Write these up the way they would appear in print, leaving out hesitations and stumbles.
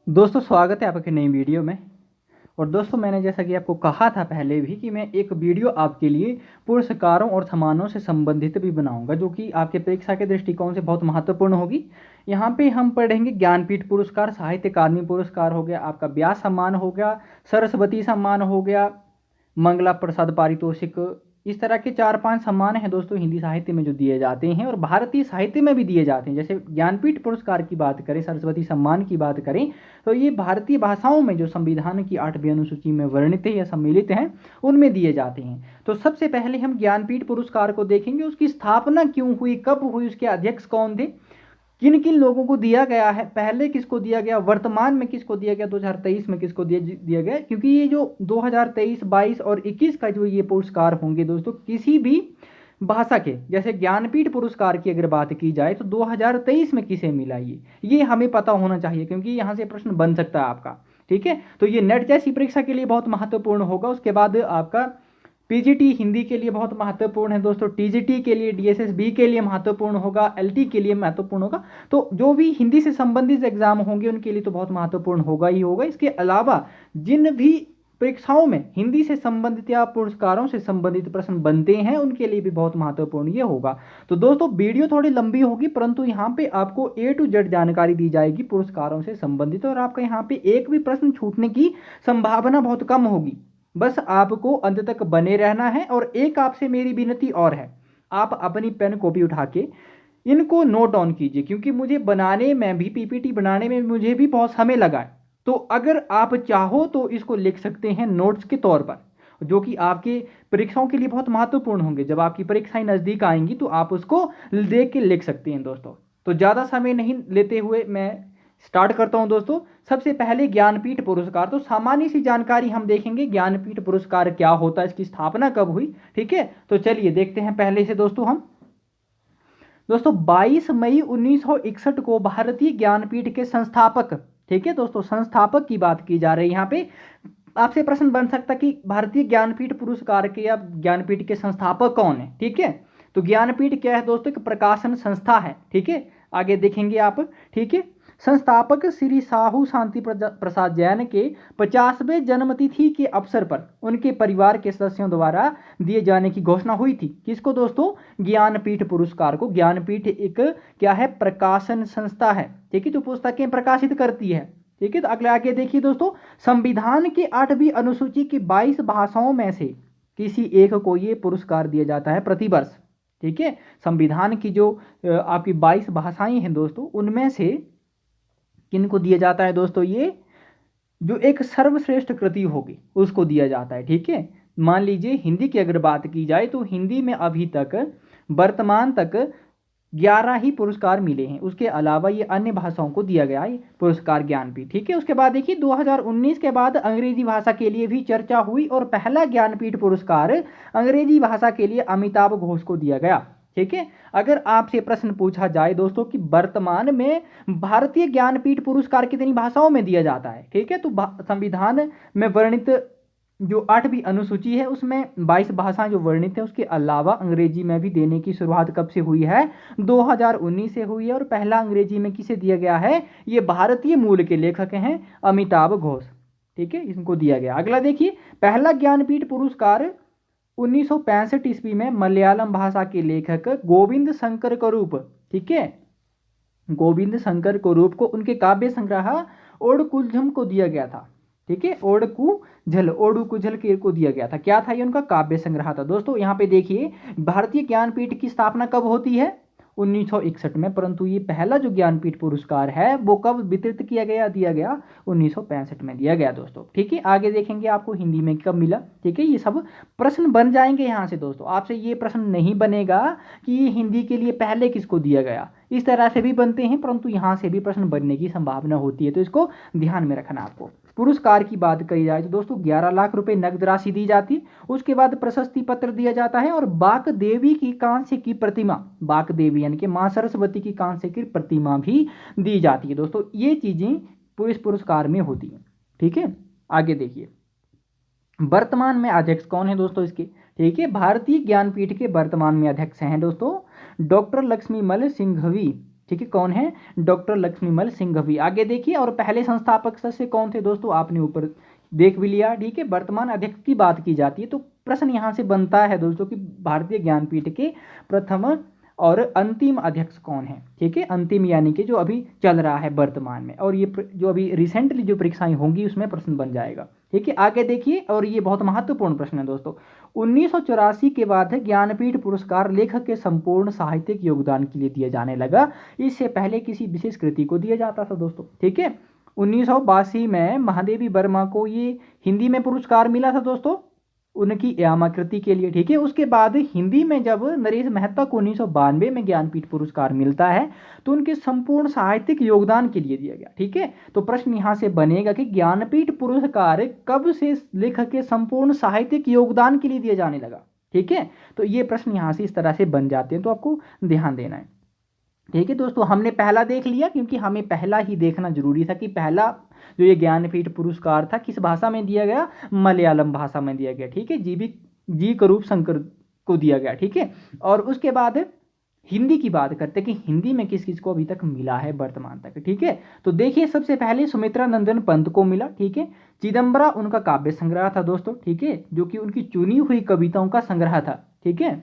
दोस्तों स्वागत है आपके नई वीडियो में। और दोस्तों मैंने जैसा कि आपको कहा था पहले भी कि मैं एक वीडियो आपके लिए पुरस्कारों और सम्मानों से संबंधित भी बनाऊंगा जो कि आपके परीक्षा के दृष्टिकोण से बहुत महत्वपूर्ण होगी। यहाँ पे हम पढ़ेंगे ज्ञानपीठ पुरस्कार, साहित्य अकादमी पुरस्कार हो गया, आपका व्यास सम्मान हो गया, सरस्वती सम्मान हो गया, मंगला प्रसाद पारितोषिक। इस तरह के 4-5 सम्मान हैं दोस्तों हिंदी साहित्य में जो दिए जाते हैं और भारतीय साहित्य में भी दिए जाते हैं। जैसे ज्ञानपीठ पुरस्कार की बात करें, सरस्वती सम्मान की बात करें, तो ये भारतीय भाषाओं में जो संविधान की 8वीं अनुसूची में वर्णित है या सम्मिलित हैं उनमें दिए जाते हैं। तो सबसे पहले हम ज्ञानपीठ पुरस्कार को देखेंगे, उसकी स्थापना क्यों हुई, कब हुई, उसके अध्यक्ष कौन थे, किन किन लोगों को दिया गया है, पहले किसको दिया गया, वर्तमान में किसको दिया गया, 2023 में किसको दिया गया। क्योंकि ये जो 2023, 22 और 21 का जो ये पुरस्कार होंगे दोस्तों, किसी भी भाषा के, जैसे ज्ञानपीठ पुरस्कार की अगर बात की जाए तो 2023 में किसे मिला ये हमें पता होना चाहिए क्योंकि यहाँ से प्रश्न बन सकता है आपका। ठीक है, तो ये नेट जैसी परीक्षा के लिए बहुत महत्वपूर्ण होगा। उसके बाद आपका पीजीटी हिंदी के लिए बहुत महत्वपूर्ण है दोस्तों, टीजीटी के लिए, डीएसएसबी के लिए महत्वपूर्ण होगा, एलटी के लिए महत्वपूर्ण होगा। तो जो भी हिंदी से संबंधित एग्जाम होंगे उनके लिए तो बहुत महत्वपूर्ण होगा ही होगा। इसके अलावा जिन भी परीक्षाओं में हिंदी से संबंधित या पुरस्कारों से संबंधित प्रश्न बनते हैं उनके लिए भी बहुत महत्वपूर्ण ये होगा। तो दोस्तों वीडियो थोड़ी लंबी होगी परंतु यहाँ पे आपको A to Z जानकारी दी जाएगी पुरस्कारों से संबंधित, और आपका यहाँ पे एक भी प्रश्न छूटने की संभावना बहुत कम होगी। बस आपको अंत तक बने रहना है। और एक आपसे मेरी विनती और है, आप अपनी पेन कॉपी उठा के इनको नोट डाउन कीजिए क्योंकि मुझे बनाने में भी, पीपीटी बनाने में मुझे भी बहुत समय लगा है। तो अगर आप चाहो तो इसको लिख सकते हैं नोट्स के तौर पर, जो कि आपके परीक्षाओं के लिए बहुत महत्वपूर्ण होंगे। जब आपकी परीक्षाएं नज़दीक आएंगी तो आप उसको देख के लिख सकते हैं दोस्तों। तो ज़्यादा समय नहीं लेते हुए मैं स्टार्ट करता हूं दोस्तों। सबसे पहले ज्ञानपीठ पुरस्कार, तो सामान्य सी जानकारी हम देखेंगे ज्ञानपीठ पुरस्कार क्या होता है, इसकी स्थापना कब हुई। ठीक है, तो चलिए देखते हैं पहले से दोस्तों। हम दोस्तों 22 मई 1961 को भारतीय ज्ञानपीठ के संस्थापक, ठीक है दोस्तों, संस्थापक की बात की जा रही है यहाँ पे। आपसे प्रश्न बन सकता कि भारतीय ज्ञानपीठ पुरस्कार के या ज्ञानपीठ के संस्थापक कौन है। ठीक है, तो ज्ञानपीठ क्या है दोस्तों, एक प्रकाशन संस्था है। ठीक है, आगे देखेंगे आप। ठीक है, संस्थापक श्री साहू शांति प्रसाद जैन के 50वें जन्मतिथि के अवसर पर उनके परिवार के सदस्यों द्वारा दिए जाने की घोषणा हुई थी। किसको दोस्तों, ज्ञानपीठ पुरस्कार को। ज्ञानपीठ एक क्या है, प्रकाशन संस्था है। ठीक है, जो पुस्तकें प्रकाशित करती है। ठीक है, तो अगले आगे देखिए दोस्तों, संविधान की 8वीं अनुसूची की 22 भाषाओं में से किसी एक को ये पुरस्कार दिया जाता है प्रतिवर्ष। ठीक है, संविधान की जो आपकी 22 भाषाएं हैं दोस्तों, उनमें से किनको दिया जाता है दोस्तों, ये जो एक सर्वश्रेष्ठ कृति होगी उसको दिया जाता है। ठीक है, मान लीजिए हिंदी की अगर बात की जाए तो हिंदी में अभी तक वर्तमान तक 11 ही पुरस्कार मिले हैं। उसके अलावा ये अन्य भाषाओं को दिया गया है पुरस्कार ज्ञानपीठ। ठीक है, उसके बाद देखिए 2019 के बाद अंग्रेजी भाषा के लिए भी चर्चा हुई और पहला ज्ञानपीठ पुरस्कार अंग्रेजी भाषा के लिए अमिताभ घोष को दिया गया। ठीक है, अगर आपसे प्रश्न पूछा जाए दोस्तों कि वर्तमान में भारतीय ज्ञानपीठ पुरस्कार कितनी भाषाओं में दिया जाता है, ठीक है, तो संविधान में वर्णित जो 8वीं अनुसूची है उसमें 22 भाषाएं जो वर्णित है, उसके अलावा अंग्रेजी में भी देने की शुरुआत कब से हुई है, 2019 से हुई है। और पहला अंग्रेजी में किसे दिया गया है, ये भारतीय मूल के लेखक हैं अमिताभ घोष। ठीक है, इनको दिया गया। अगला देखिए, पहला ज्ञानपीठ पुरस्कार 1965 ईस्वी में मलयालम भाषा के लेखक गोविंद शंकर करूप, ठीक है, गोविंद शंकर करूप को उनके काव्य संग्रह ओडकुंजम को दिया गया था। ठीक है, ओडुकुझल को दिया गया था। क्या था ये, उनका काव्य संग्रह था दोस्तों। यहाँ पे देखिए भारतीय ज्ञानपीठ की स्थापना कब होती है, 1961 में, परंतु ये पहला जो ज्ञानपीठ पुरस्कार है वो कब वितरित किया गया, दिया गया 1965 में दिया गया दोस्तों। ठीक है, आगे देखेंगे आपको हिंदी में कब मिला। ठीक है, ये सब प्रश्न बन जाएंगे यहाँ से दोस्तों। आपसे ये प्रश्न नहीं बनेगा कि ये हिंदी के लिए पहले किसको दिया गया, इस तरह से भी बनते हैं परंतु यहाँ से भी प्रश्न बनने की संभावना होती है, तो इसको ध्यान में रखना आपको। पुरस्कार की बात करी जाए तो दोस्तों 11 लाख रुपए नगद राशि दी जाती है, उसके बाद प्रशस्ति पत्र दिया जाता है और बाक देवी की कांस्य की प्रतिमा, बाक देवी यानी कि मां सरस्वती की कांस्य की प्रतिमा भी दी जाती है दोस्तों। ये चीजें इस पुरस्कार में होती हैं। ठीक है, आगे देखिए वर्तमान में अध्यक्ष कौन है दोस्तों इसके। ठीक है, भारतीय ज्ञानपीठ के वर्तमान में अध्यक्ष हैं दोस्तों डॉक्टर लक्ष्मीमल सिंघवी। ठीक है, कौन है? डॉक्टर लक्ष्मीमल सिंघवी। आगे देखिए, और पहले संस्थापक सदस्य कौन थे दोस्तों? आपने ऊपर देख भी लिया, ठीक है। वर्तमान अध्यक्ष की बात की जाती है तो प्रश्न यहाँ से बनता है दोस्तों कि भारतीय ज्ञानपीठ के प्रथम और अंतिम अध्यक्ष कौन है? ठीक है, अंतिम यानी कि जो अभी चल रहा है वर्तमान में, और ये जो अभी रिसेंटली जो परीक्षाएं होंगी उसमें प्रश्न बन जाएगा। ठीक है, आगे देखिए, और ये बहुत महत्वपूर्ण प्रश्न है दोस्तों। 1984 के बाद ज्ञानपीठ पुरस्कार लेखक के संपूर्ण साहित्यिक योगदान के लिए दिया जाने लगा। इससे पहले किसी विशेष कृति को दिया जाता था दोस्तों। ठीक है, 1982 में महादेवी वर्मा को ये हिंदी में पुरस्कार मिला था दोस्तों, उनकी यामाकृति के लिए। ठीक है, उसके बाद हिंदी में जब नरेश मेहता को 1992 में ज्ञानपीठ पुरस्कार मिलता है तो उनके संपूर्ण साहित्यिक योगदान के लिए दिया गया। ठीक है, तो प्रश्न यहाँ से बनेगा कि ज्ञानपीठ पुरस्कार कब से लेखक के संपूर्ण साहित्यिक योगदान के लिए दिया जाने लगा? ठीक है, तो ये प्रश्न यहाँ से इस तरह से बन जाते हैं, तो आपको ध्यान देना है। ठीक है दोस्तों, हमने पहला देख लिया क्योंकि हमें पहला ही देखना जरूरी था कि पहला जो ये ज्ञानपीठ पुरस्कार था किस भाषा में दिया गया? मलयालम भाषा में दिया गया। ठीक है, जी करूप शंकर को दिया गया। ठीक है, और उसके बाद हिंदी की बात करते हैं कि हिंदी में किस किस को अभी तक मिला है वर्तमान तक। ठीक है, तो देखिए, सबसे पहले सुमित्रा नंदन पंत को मिला। ठीक है, चिदम्बरा उनका काव्य संग्रह था दोस्तों। ठीक है, जो कि उनकी चुनी हुई कविताओं का संग्रह था। ठीक है,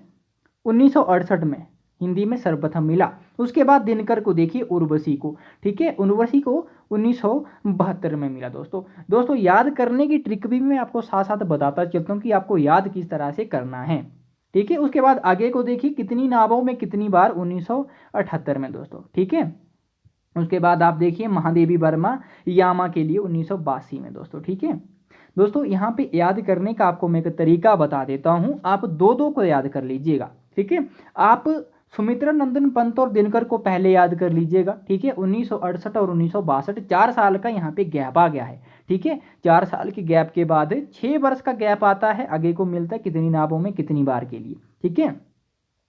1968 में हिंदी में सर्वप्रथम मिला। उसके बाद दिनकर को देखिए, उर्वशी को। ठीक है, उर्वशी को 1972 में मिला दोस्तों याद करने की ट्रिक भी मैं आपको साथ साथ बताता चलता हूँ कि आपको याद किस तरह से करना है। ठीक है, उसके बाद आगे को देखिए, कितनी नावों में कितनी बार? 1978 में दोस्तों। ठीक है, उसके बाद आप देखिए, महादेवी वर्मा यामा के लिए 1982 में दोस्तों। ठीक है दोस्तों, यहाँ पे याद करने का आपको मैं एक तरीका बता देता हूँ, आप दो दो को याद कर लीजिएगा। ठीक है, आप सुमित्रा नंदन पंत और दिनकर को पहले याद कर लीजिएगा। ठीक है, 1968 और 1962, 4 साल का यहाँ पे गैप आ गया है। ठीक है, 4 साल के गैप के बाद 6 वर्ष का गैप आता है, आगे को मिलता है कितनी नावों में कितनी बार के लिए। ठीक है,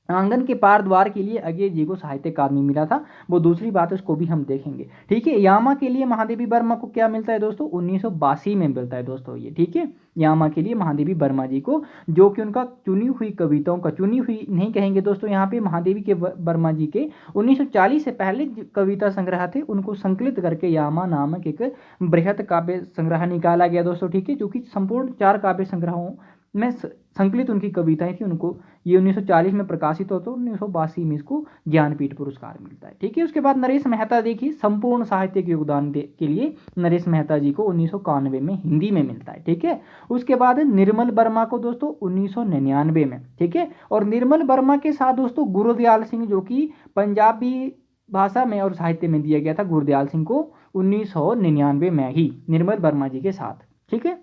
आंगन के पार द्वार के लिए अजय जी को साहित्य अकादमी मिला था, वो दूसरी बात है, उसको भी हम देखेंगे। ठीक है, यामा के लिए महादेवी वर्मा को क्या मिलता है दोस्तों? 1982 में मिलता है दोस्तों ये। ठीक है, यामा के लिए महादेवी वर्मा जी को, जो कि उनका चुनी हुई कविताओं का, चुनी हुई नहीं कहेंगे दोस्तों यहाँ पे, महादेवी के वर्मा जी के 1940 से पहले कविता संग्रह थे उनको संकलित करके यामा नामक एक बृहत काव्य संग्रह निकाला गया दोस्तों। ठीक है, जो कि संपूर्ण 4 काव्य संग्रहों में संकलित उनकी कविताएं थी, उनको ये 1940 में प्रकाशित होता है, 1982 में इसको ज्ञानपीठ पुरस्कार मिलता है। ठीक है, उसके बाद नरेश मेहता देखिए, संपूर्ण साहित्यिक योगदान के लिए नरेश मेहता जी को 1991 में हिंदी में मिलता है। ठीक है, उसके बाद निर्मल वर्मा को दोस्तों 1999 में। ठीक है, और निर्मल वर्मा के साथ दोस्तों गुरुदयाल सिंह, जो कि पंजाबी भाषा में और साहित्य में दिया गया था, गुरुदयाल सिंह को 1999 में ही निर्मल वर्मा जी के साथ। ठीक है,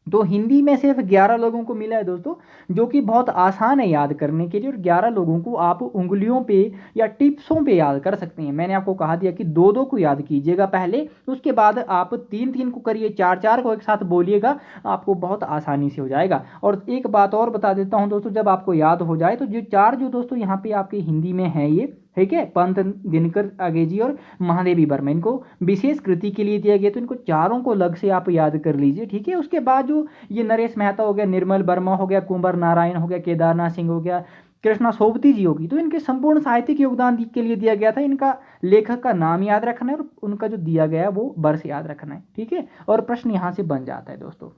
तो हिंदी में सिर्फ 11 लोगों को मिला है दोस्तों, जो कि बहुत आसान है याद करने के लिए, और 11 लोगों को आप उंगलियों पे या टिप्सों पे याद कर सकते हैं। मैंने आपको कहा दिया कि दो दो को याद कीजिएगा पहले, उसके बाद आप तीन तीन को करिए, चार चार को एक साथ बोलिएगा, आपको बहुत आसानी से हो जाएगा। और एक बात और बता देता हूँ दोस्तों, जब आपको याद हो जाए तो जो चार जो दोस्तों यहाँ पे आपके हिंदी में है ये, ठीक है, पंत, दिनकर आगेजी और महादेवी वर्मा, इनको विशेष कृति के लिए दिया गया, तो इनको चारों को अलग से आप याद कर लीजिए। ठीक है, उसके बाद जो ये नरेश मेहता हो गया, निर्मल वर्मा हो गया, कुंवर नारायण हो गया, केदारनाथ सिंह हो गया, कृष्णा सोबती जी होगी, तो इनके संपूर्ण साहित्यिक योगदान के लिए दिया गया था। इनका लेखक का नाम याद रखना है और उनका जो दिया गया है वो वर्ष याद रखना है। ठीक है, और प्रश्न यहाँ से बन जाता है दोस्तों।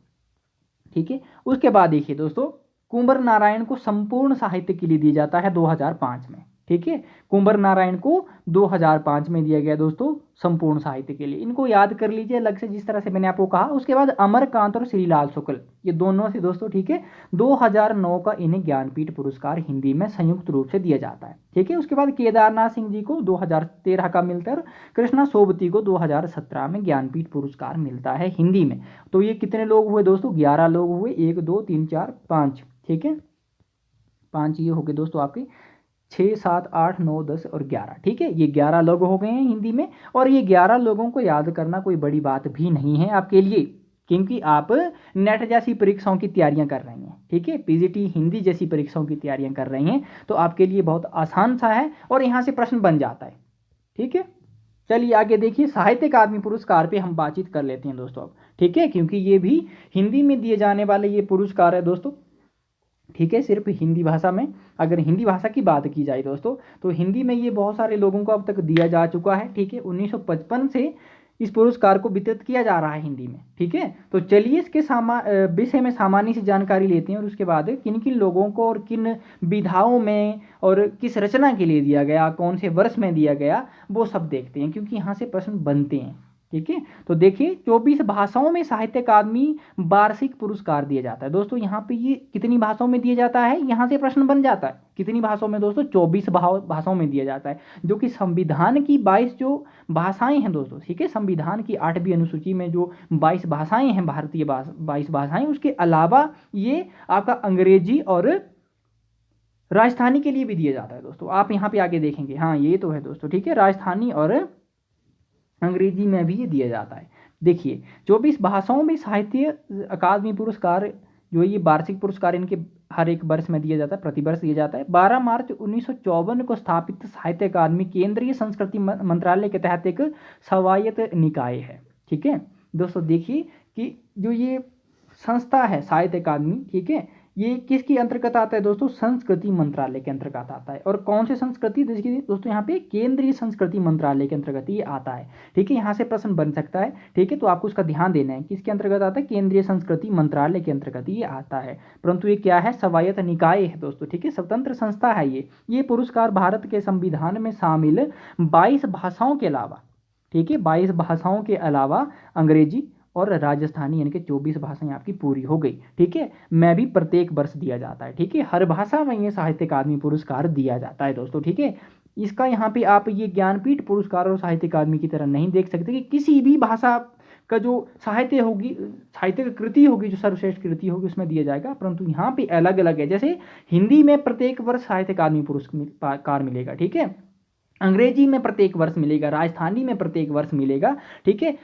ठीक है, उसके बाद देखिए दोस्तों, कुंवर नारायण को संपूर्ण साहित्य के लिए दिया जाता है 2005 में। ठीक है, कुंवर नारायण को 2005 में दिया गया दोस्तों संपूर्ण साहित्य के लिए, इनको याद कर लीजिए अलग से जिस तरह से मैंने आपको कहा। उसके बाद अमरकांत और श्रीलाल शुक्ल, ये दोनों से दोस्तों, ठीक है, 2009 का इन्हें ज्ञानपीठ पुरस्कार हिंदी में संयुक्त रूप से दिया जाता है। ठीक है, उसके बाद केदारनाथ सिंह जी को 2013 का मिलता है, और कृष्णा सोबती को 2017 में ज्ञानपीठ पुरस्कार मिलता है हिंदी में। तो ये कितने लोग हुए दोस्तों? 11 लोग हुए, 1 2 3 4 5। ठीक है, 5 ये हो गए दोस्तों आपके, 6 7 8 9 10 और 11। ठीक है, ये 11 लोग हो गए हैं हिंदी में, और ये 11 लोगों को याद करना कोई बड़ी बात भी नहीं है आपके लिए, क्योंकि आप नेट जैसी परीक्षाओं की तैयारियां कर रही हैं। ठीक है, पीजीटी हिंदी जैसी परीक्षाओं की तैयारियां कर रही हैं, तो आपके लिए बहुत आसान सा है और यहाँ से प्रश्न बन जाता है। ठीक है, चलिए आगे देखिए, साहित्य अकादमी पुरस्कार पे हम बातचीत कर लेते हैं दोस्तों अब। ठीक है, क्योंकि ये भी हिंदी में दिए जाने वाले ये पुरस्कार है दोस्तों। ठीक है, सिर्फ हिंदी भाषा में। अगर हिंदी भाषा की बात की जाए दोस्तों, तो हिंदी में ये बहुत सारे लोगों को अब तक दिया जा चुका है। ठीक है, 1955 से इस पुरस्कार को वितरित किया जा रहा है हिंदी में। ठीक है, तो चलिए इसके विषय में सामान्य सी जानकारी लेते हैं, और उसके बाद किन किन लोगों को और किन विधाओं में और किस रचना के लिए दिया गया, कौन से वर्ष में दिया गया, वो सब देखते हैं, क्योंकि यहाँ से प्रश्न बनते हैं। ठीक है, तो देखिए 24 भाषाओं में साहित्य अकादमी वार्षिक पुरस्कार दिया जाता है। दोस्तों यहाँ पे ये कितनी भाषाओं में दिया जाता है, यहाँ से प्रश्न बन जाता है। कितनी भाषाओं में दोस्तों? 24 भाषाओं में दिया जाता है, जो कि संविधान की 22 जो भाषाएं हैं दोस्तों, ठीक है, संविधान की 8वीं अनुसूची में जो 22 भाषाएं हैं, भारतीय 22 भाषाएं, उसके अलावा ये आपका अंग्रेजी और राजस्थानी के लिए भी दिया जाता है दोस्तों। आप यहाँ पे आगे देखेंगे, हाँ ये तो है दोस्तों। ठीक है, राजस्थानी और अंग्रेजी में भी ये दिया जाता है। देखिए 24 भाषाओं में साहित्य अकादमी पुरस्कार जो ये वार्षिक पुरस्कार इनके हर एक वर्ष में दिया जाता है, प्रतिवर्ष दिया जाता है। 12 मार्च 1954 को स्थापित साहित्य अकादमी केंद्रीय संस्कृति मंत्रालय के तहत एक स्वायत्त निकाय है। ठीक है दोस्तों, देखिए कि जो ये संस्था है साहित्य अकादमी, ठीक है, ये किसके अंतर्गत आता है दोस्तों? संस्कृति मंत्रालय के अंतर्गत आता है। और कौन से संस्कृति? देखिए दोस्तों यहाँ पे केंद्रीय संस्कृति मंत्रालय के अंतर्गत ये आता है। ठीक है, यहाँ से प्रश्न बन सकता है। ठीक है, तो आपको उसका ध्यान देना है, किसके अंतर्गत आता है? केंद्रीय संस्कृति मंत्रालय के अंतर्गत ये आता है। परंतु ये क्या है? स्वायत्त निकाय है दोस्तों। ठीक है, स्वतंत्र संस्था है ये पुरस्कार भारत के संविधान में शामिल 22 भाषाओं के अलावा, ठीक है, 22 भाषाओं के अलावा अंग्रेजी और राजस्थानी यानी कि 24 भाषाएं आपकी पूरी हो गई। ठीक है, मैं भी प्रत्येक वर्ष दिया जाता है। ठीक है, हर भाषा में ये साहित्य अकादमी पुरस्कार दिया जाता है दोस्तों। ठीक है, इसका यहाँ पे आप ये ज्ञानपीठ पुरस्कार और साहित्य अकादमी की तरह नहीं देख सकते कि किसी भी भाषा का जो साहित्य होगी, साहित्य कृति होगी, जो सर्वश्रेष्ठ कृति होगी उसमें दिया जाएगा। परंतु यहाँ पे अलग अलग है, जैसे हिंदी में प्रत्येक वर्ष साहित्य अकादमी पुरस्कार मिलेगा। ठीक है, अंग्रेजी में प्रत्येक वर्ष मिलेगा, राजस्थानी में प्रत्येक वर्ष मिलेगा। ठीक है,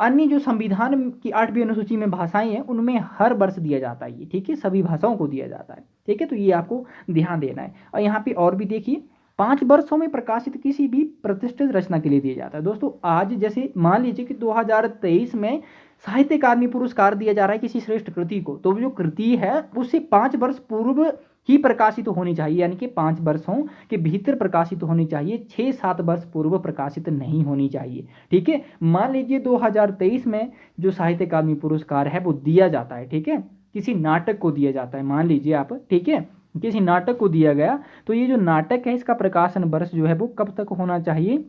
अन्य जो संविधान की 8वीं अनुसूची में भाषाएं हैं उनमें हर वर्ष दिया जाता है ये। ठीक है, सभी भाषाओं को दिया जाता है। ठीक है, तो ये आपको ध्यान देना है। और यहाँ पे और भी देखिए, 5 वर्षों में प्रकाशित किसी भी प्रतिष्ठित रचना के लिए दिया जाता है। दोस्तों आज जैसे मान लीजिए कि 2023 में साहित्य अकादमी पुरस्कार दिया जा रहा है किसी श्रेष्ठ कृति को, तो जो कृति है उससे 5 वर्ष पूर्व ही प्रकाशित होनी चाहिए, यानी कि 5 वर्षों के भीतर प्रकाशित होनी चाहिए, 6-7 वर्ष पूर्व प्रकाशित नहीं होनी चाहिए। ठीक है, मान लीजिए 2023 में जो साहित्य अकादमी पुरस्कार है वो दिया जाता है, ठीक है, किसी नाटक को दिया जाता है, मान लीजिए आप, ठीक है, किसी नाटक को दिया गया, तो ये जो नाटक है इसका प्रकाशन वर्ष जो है वो कब तक होना चाहिए?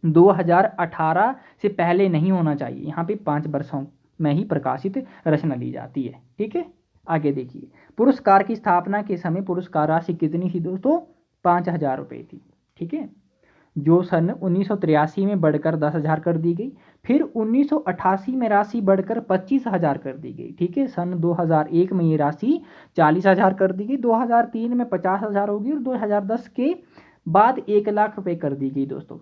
2018 से पहले नहीं होना चाहिए। यहाँ पे 5 वर्षों में ही प्रकाशित रचना ली जाती है। ठीक है, आगे देखिए, पुरस्कार की स्थापना के समय पुरस्कार राशि कितनी थी दोस्तों? 5,000 रुपये थी। ठीक है, जो सन 1983 में बढ़कर 10,000 कर दी गई। फिर 1988 में राशि बढ़कर 25,000 कर दी गई। ठीक है, सन 2001 में ये राशि 40,000 कर दी गई, 2003 में 50,000 होगी और 2010 के बाद 1,00,000 रुपये कर दी गई दोस्तों।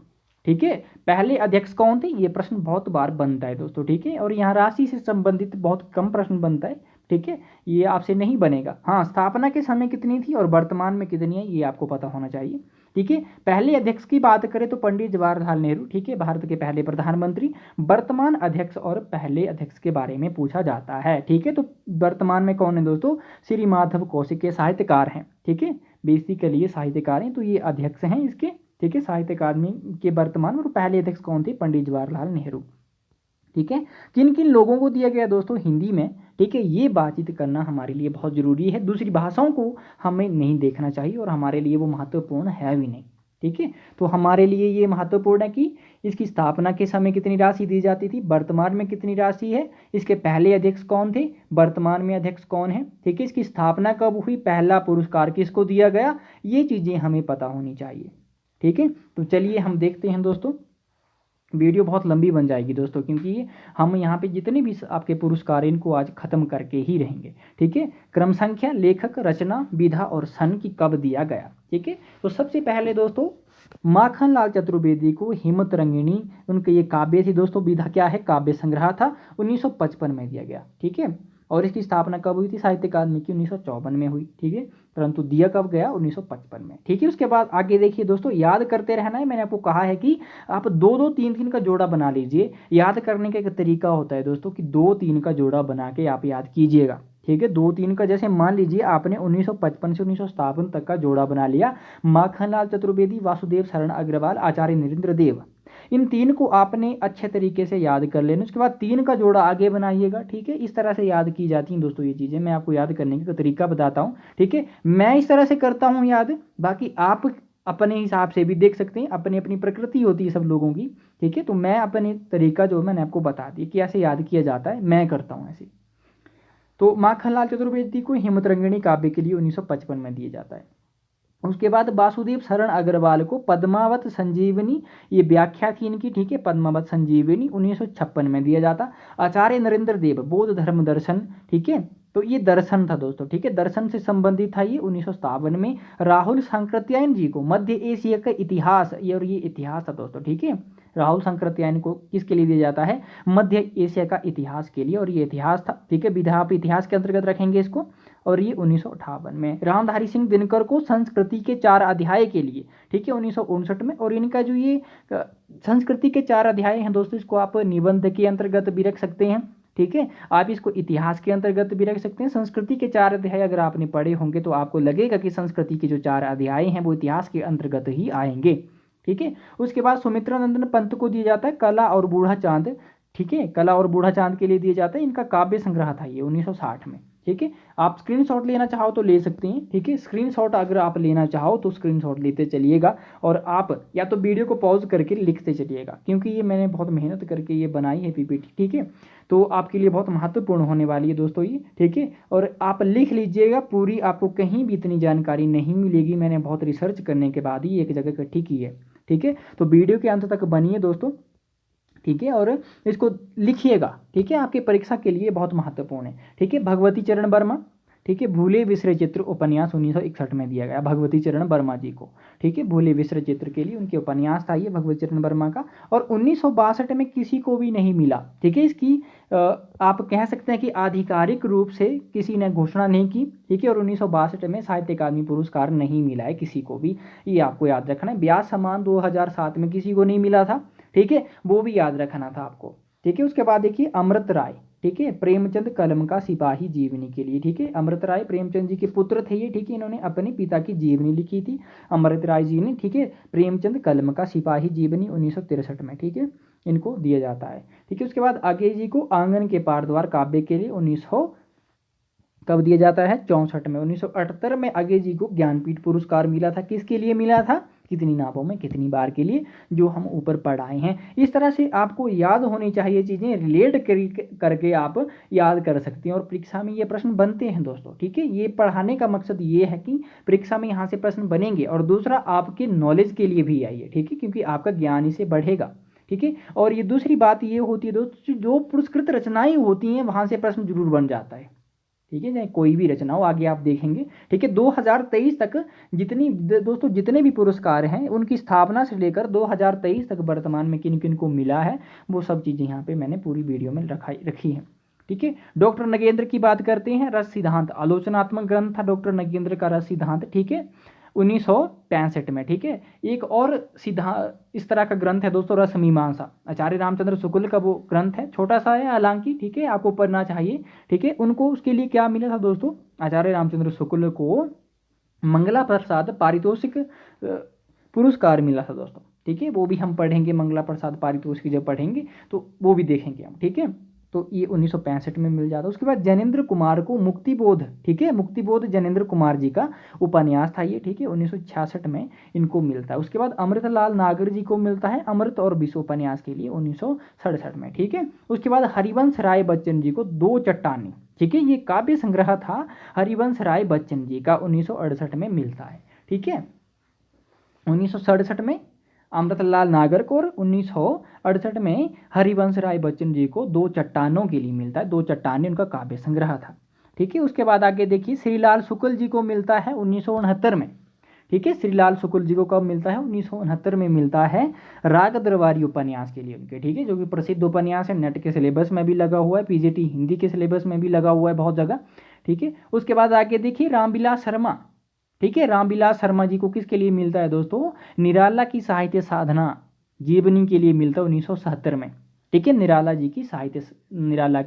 ठीक है, पहले अध्यक्ष कौन थे? ये प्रश्न बहुत बार बनता है दोस्तों। ठीक है, और यहाँ राशि से संबंधित बहुत कम प्रश्न बनता है। ठीक है, ये आपसे नहीं बनेगा। हाँ, स्थापना के समय कितनी थी और वर्तमान में कितनी है ये आपको पता होना चाहिए। ठीक है, पहले अध्यक्ष की बात करें तो पंडित जवाहरलाल नेहरू, ठीक है, भारत के पहले प्रधानमंत्री। वर्तमान अध्यक्ष और पहले अध्यक्ष के बारे में पूछा जाता है। ठीक है, तो वर्तमान में कौन है दोस्तों? श्री माधव कौशिक के साहित्यकार हैं। ठीक है, बेसिकली साहित्यकार हैं, तो ये अध्यक्ष हैं इसके। ठीक है, साहित्य अकादमी के वर्तमान और पहले अध्यक्ष कौन थे? पंडित जवाहरलाल नेहरू। ठीक है, किन किन लोगों को दिया गया दोस्तों? हिंदी में। ठीक है, ये बातचीत करना हमारे लिए बहुत ज़रूरी है। दूसरी भाषाओं को हमें नहीं देखना चाहिए और हमारे लिए वो महत्वपूर्ण है भी नहीं। ठीक है, तो हमारे लिए ये महत्वपूर्ण है कि इसकी स्थापना के समय कितनी राशि दी जाती थी, वर्तमान में कितनी राशि है, इसके पहले अध्यक्ष कौन थे, वर्तमान में अध्यक्ष कौन है। ठीक है, इसकी स्थापना कब हुई, पहला पुरस्कार किसको दिया गया, ये चीज़ें हमें पता होनी चाहिए। ठीक है, तो चलिए हम देखते हैं दोस्तों। वीडियो बहुत लंबी बन जाएगी दोस्तों, क्योंकि हम यहाँ पे जितने भी आपके पुरस्कार इनको आज खत्म करके ही रहेंगे। ठीक है, क्रम संख्या, लेखक, रचना, विधा और सन की कब दिया गया। ठीक है, तो सबसे पहले दोस्तों माखनलाल चतुर्वेदी को हेमतरंगिणी उनके ये काव्य थी दोस्तों। विधा क्या है? काव्य संग्रह था, 1955 में दिया गया। ठीक है, और इसकी स्थापना कब हुई थी साहित्य अकादमी की? 1954 में हुई। ठीक है, परंतु दिया कब गया? 1955 में। ठीक है, उसके बाद आगे देखिए दोस्तों, याद करते रहना है। मैंने आपको कहा है कि आप 2-2, 3-3 का जोड़ा बना लीजिए। याद करने का एक तरीका होता है दोस्तों कि 2-3 का जोड़ा बना के आप याद कीजिएगा। ठीक है। 2-3 का जैसे मान लीजिए आपने 1955 से 1957 तक का जोड़ा बना लिया, माखनलाल चतुर्वेदी, वासुदेव शरण अग्रवाल, आचार्य नरेंद्र देव, इन 3 को आपने अच्छे तरीके से याद कर लेना। उसके बाद 3 का जोड़ा आगे बनाइएगा, ठीक है। इस तरह से याद की जाती हैं दोस्तों ये चीज़ें, मैं आपको याद करने का तरीका बताता हूँ, ठीक है। मैं इस तरह से करता हूँ याद, बाकी आप अपने हिसाब से भी देख सकते हैं, अपनी अपनी प्रकृति होती है सब लोगों की, ठीक है। तो मैं अपने तरीका जो मैंने आपको बता दिया कि ऐसे याद किया जाता है, मैं करता हूँ ऐसे। तो माखनलाल चतुर्वेदी को हिमतरंगिणी काव्य के लिए 1955 में दिया जाता है। उसके बाद वासुदेव शरण अग्रवाल को पद्मावत संजीवनी, ये व्याख्या थी इनकी, ठीक है, पद्मावत संजीवनी 1956 में दिया जाता। आचार्य नरेंद्र देव बौद्ध धर्म दर्शन, ठीक है, तो ये दर्शन था दोस्तों, ठीक है, दर्शन से संबंधित था ये 1957 में। राहुल सांकृत्यायन जी को मध्य एशिया का इतिहास, ये और ये इतिहास था दोस्तों, ठीक है। राहुल सांकृत्यायन को किसके लिए दिया जाता है? मध्य एशिया का इतिहास के लिए, और ये इतिहास था, ठीक है, विधा आप इतिहास के अंतर्गत रखेंगे इसको। और ये 1958 में। रामधारी सिंह दिनकर को संस्कृति के 4 अध्याय के लिए, ठीक है, 1959 में। और इनका जो ये संस्कृति के 4 अध्याय हैं दोस्तों, इसको आप निबंध के अंतर्गत भी रख सकते हैं, ठीक है। आप इसको इतिहास के अंतर्गत भी रख सकते हैं। संस्कृति के 4 अध्याय अगर आपने पढ़े होंगे तो आपको लगेगा कि संस्कृति के जो 4 अध्याय हैं वो इतिहास के अंतर्गत ही आएंगे, ठीक है। उसके बाद सुमित्रानंदन पंत को दिया जाता है कला और बूढ़ा चांद, ठीक है, कला और बूढ़ा चांद के लिए दिया जाता है। इनका काव्य संग्रह था ये 1960 में, ठीक है। आप स्क्रीनशॉट लेना चाहो तो ले सकते हैं, ठीक है। स्क्रीनशॉट अगर आप लेना चाहो तो स्क्रीनशॉट लेते चलिएगा, और आप या तो वीडियो को पॉज करके लिखते चलिएगा, क्योंकि ये मैंने बहुत मेहनत करके ये बनाई है पीपीटी, ठीक है। तो आपके लिए बहुत महत्वपूर्ण होने वाली है दोस्तों ये, ठीक है। और आप लिख लीजिएगा पूरी, आपको कहीं भी इतनी जानकारी नहीं मिलेगी, मैंने बहुत रिसर्च करने के बाद ही एक जगह इकट्ठी की है, ठीक है। तो वीडियो के अंत तक बनिए दोस्तों, ठीक है, और इसको लिखिएगा, ठीक है, आपकी परीक्षा के लिए बहुत महत्वपूर्ण है, ठीक है। भगवती चरण वर्मा, ठीक है, भूले विसरे चित्र उपन्यास 1961 में दिया गया भगवती चरण वर्मा जी को, ठीक है। भूले विसरे चित्र के लिए उनके उपन्यास था ये भगवती चरण वर्मा का, और 1962 में किसी को भी नहीं मिला, ठीक है। इसकी आप कह सकते हैं कि आधिकारिक रूप से किसी ने घोषणा नहीं की, ठीक है। और 1962 में साहित्य अकादमी पुरस्कार नहीं मिला है किसी को भी, ये आपको याद रखना है। ब्यास सम्मान 2007 में किसी को नहीं मिला था, ठीक है, वो भी याद रखना था आपको, ठीक है। उसके बाद देखिए अमृत राय, ठीक है, प्रेमचंद कलम का सिपाही जीवनी के लिए, ठीक है। अमृत राय प्रेमचंद जी के पुत्र थे ये, ठीक है, इन्होंने अपने पिता की जीवनी लिखी थी अमृत राय जी ने, ठीक है। प्रेमचंद कलम का सिपाही जीवनी 1963 में, ठीक है, इनको दिया जाता है, ठीक है। उसके बाद आगे जी को आंगन के पार द्वार काव्य के लिए 1900 कब दिया जाता है? 64 में। 1978 में आगे जी को ज्ञानपीठ पुरस्कार मिला था, किसके लिए मिला था? कितनी नावों में कितनी बार के लिए, जो हम ऊपर पढ़ाए हैं। इस तरह से आपको याद होनी चाहिए चीज़ें, रिलेट करके आप याद कर सकते हैं, और परीक्षा में ये प्रश्न बनते हैं दोस्तों, ठीक है। ये पढ़ाने का मकसद ये है कि परीक्षा में यहाँ से प्रश्न बनेंगे, और दूसरा आपके नॉलेज के लिए भी आइए, ठीक है, क्योंकि आपका ज्ञान इससे बढ़ेगा, ठीक है। और ये दूसरी बात ये होती है दोस्तों, जो पुरस्कृत रचनाएं होती हैं वहाँ से प्रश्न जरूर बन जाता है, ठीक है, चाहे कोई भी रचना हो, आगे आप देखेंगे, ठीक है। 2023 तक जितनी दोस्तों जितने भी पुरस्कार हैं उनकी स्थापना से लेकर 2023 तक वर्तमान में किन किन को मिला है, वो सब चीज़ें यहाँ पे मैंने पूरी वीडियो में रखी हैं, ठीक है। डॉक्टर नगेंद्र की बात करते हैं, रस सिद्धांत आलोचनात्मक ग्रंथ था डॉक्टर नगेंद्र का रस सिद्धांत, ठीक है, 1965 में, ठीक है। एक और सिद्धांत इस तरह का ग्रंथ है दोस्तों, रस मीमांसा, आचार्य रामचंद्र शुक्ल का वो ग्रंथ है, छोटा सा है हालांकि, ठीक है, आपको पढ़ना चाहिए, ठीक है। उनको उसके लिए क्या मिला था दोस्तों? आचार्य रामचंद्र शुक्ल को मंगला प्रसाद पारितोषिक पुरस्कार मिला था दोस्तों, ठीक है। वो भी हम पढ़ेंगे, मंगला प्रसाद पारितोषिक जब पढ़ेंगे तो वो भी देखेंगे हम, ठीक है। तो ये 1965 में मिल जाता है। उसके बाद जैनेन्द्र कुमार को मुक्तिबोध, ठीक है, मुक्तिबोध जैनेन्द्र कुमार जी का उपन्यास था ये, ठीक है, 1966 में इनको मिलता है। उसके बाद अमृतलाल नागर जी को मिलता है अमृत और विश्व उपन्यास के लिए 1967 में, ठीक है। उसके बाद हरिवंश राय बच्चन जी को दो चट्टानें, ठीक है, ये काव्य संग्रह था हरिवंश राय बच्चन जी का 1968 में मिलता है, ठीक है। 1967 में अमृतलाल नागर को, और 1968 में हरिवंश राय बच्चन जी को दो चट्टानों के लिए मिलता है, दो चट्टानें उनका काव्य संग्रह था, ठीक है। उसके बाद आगे देखिए श्रीलाल शुक्ल जी को मिलता है 1969 में, ठीक है। श्रीलाल शुक्ल जी को कब मिलता है? 1969 में मिलता है राग दरबारी उपन्यास के लिए उनके, ठीक है, जो कि प्रसिद्ध उपन्यास है, नेट के सिलेबस में भी लगा हुआ है, पीजीटी हिंदी के सिलेबस में भी लगा हुआ है बहुत जगह, ठीक है। उसके बाद आगे देखिए रामविलास शर्मा, ठीक है, रामविलास शर्मा जी को किसके लिए मिलता है दोस्तों? निराला की साहित्य साधना जीवनी के लिए मिलता है 1970 में, ठीक है, निराला की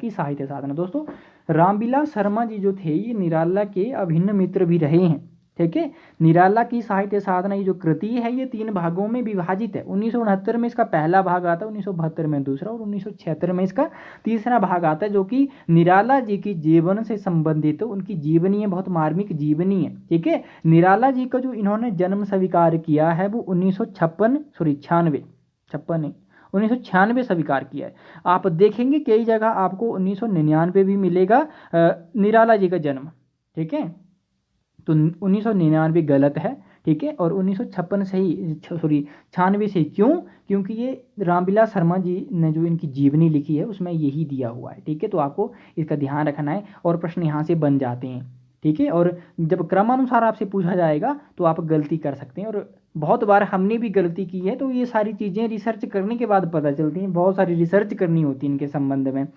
साहित्य साधना। दोस्तों रामविलास शर्मा जी जो थे ये निराला के अभिन्न मित्र भी रहे हैं। ठीक है, निराला की साहित्य साधना ये जो कृति है ये 3 भागों में विभाजित है। 1969 में इसका पहला भाग आता है, 1972 में दूसरा और 1976 में इसका तीसरा भाग आता है, जो कि निराला जी की जीवन से संबंधित है। उनकी जीवनी है, बहुत मार्मिक जीवनी है। ठीक है, निराला जी का जो इन्होंने जन्म स्वीकार किया है वो 1996 स्वीकार किया है। आप देखेंगे कई जगह आपको 1999 भी मिलेगा निराला जी का जन्म। ठीक है, तो 1999 गलत है। ठीक है, और 1956 से ही 96 से ही। क्यों? क्योंकि ये रामविलास शर्मा जी ने जो इनकी जीवनी लिखी है उसमें यही दिया हुआ है। ठीक है, तो आपको इसका ध्यान रखना है और प्रश्न यहाँ से बन जाते हैं। ठीक है, और जब क्रमानुसार आपसे पूछा जाएगा तो आप गलती कर सकते हैं, और बहुत बार हमने भी गलती की है। तो ये सारी चीज़ें रिसर्च करने के बाद पता चलती हैं, बहुत सारी रिसर्च करनी होती है इनके संबंध में।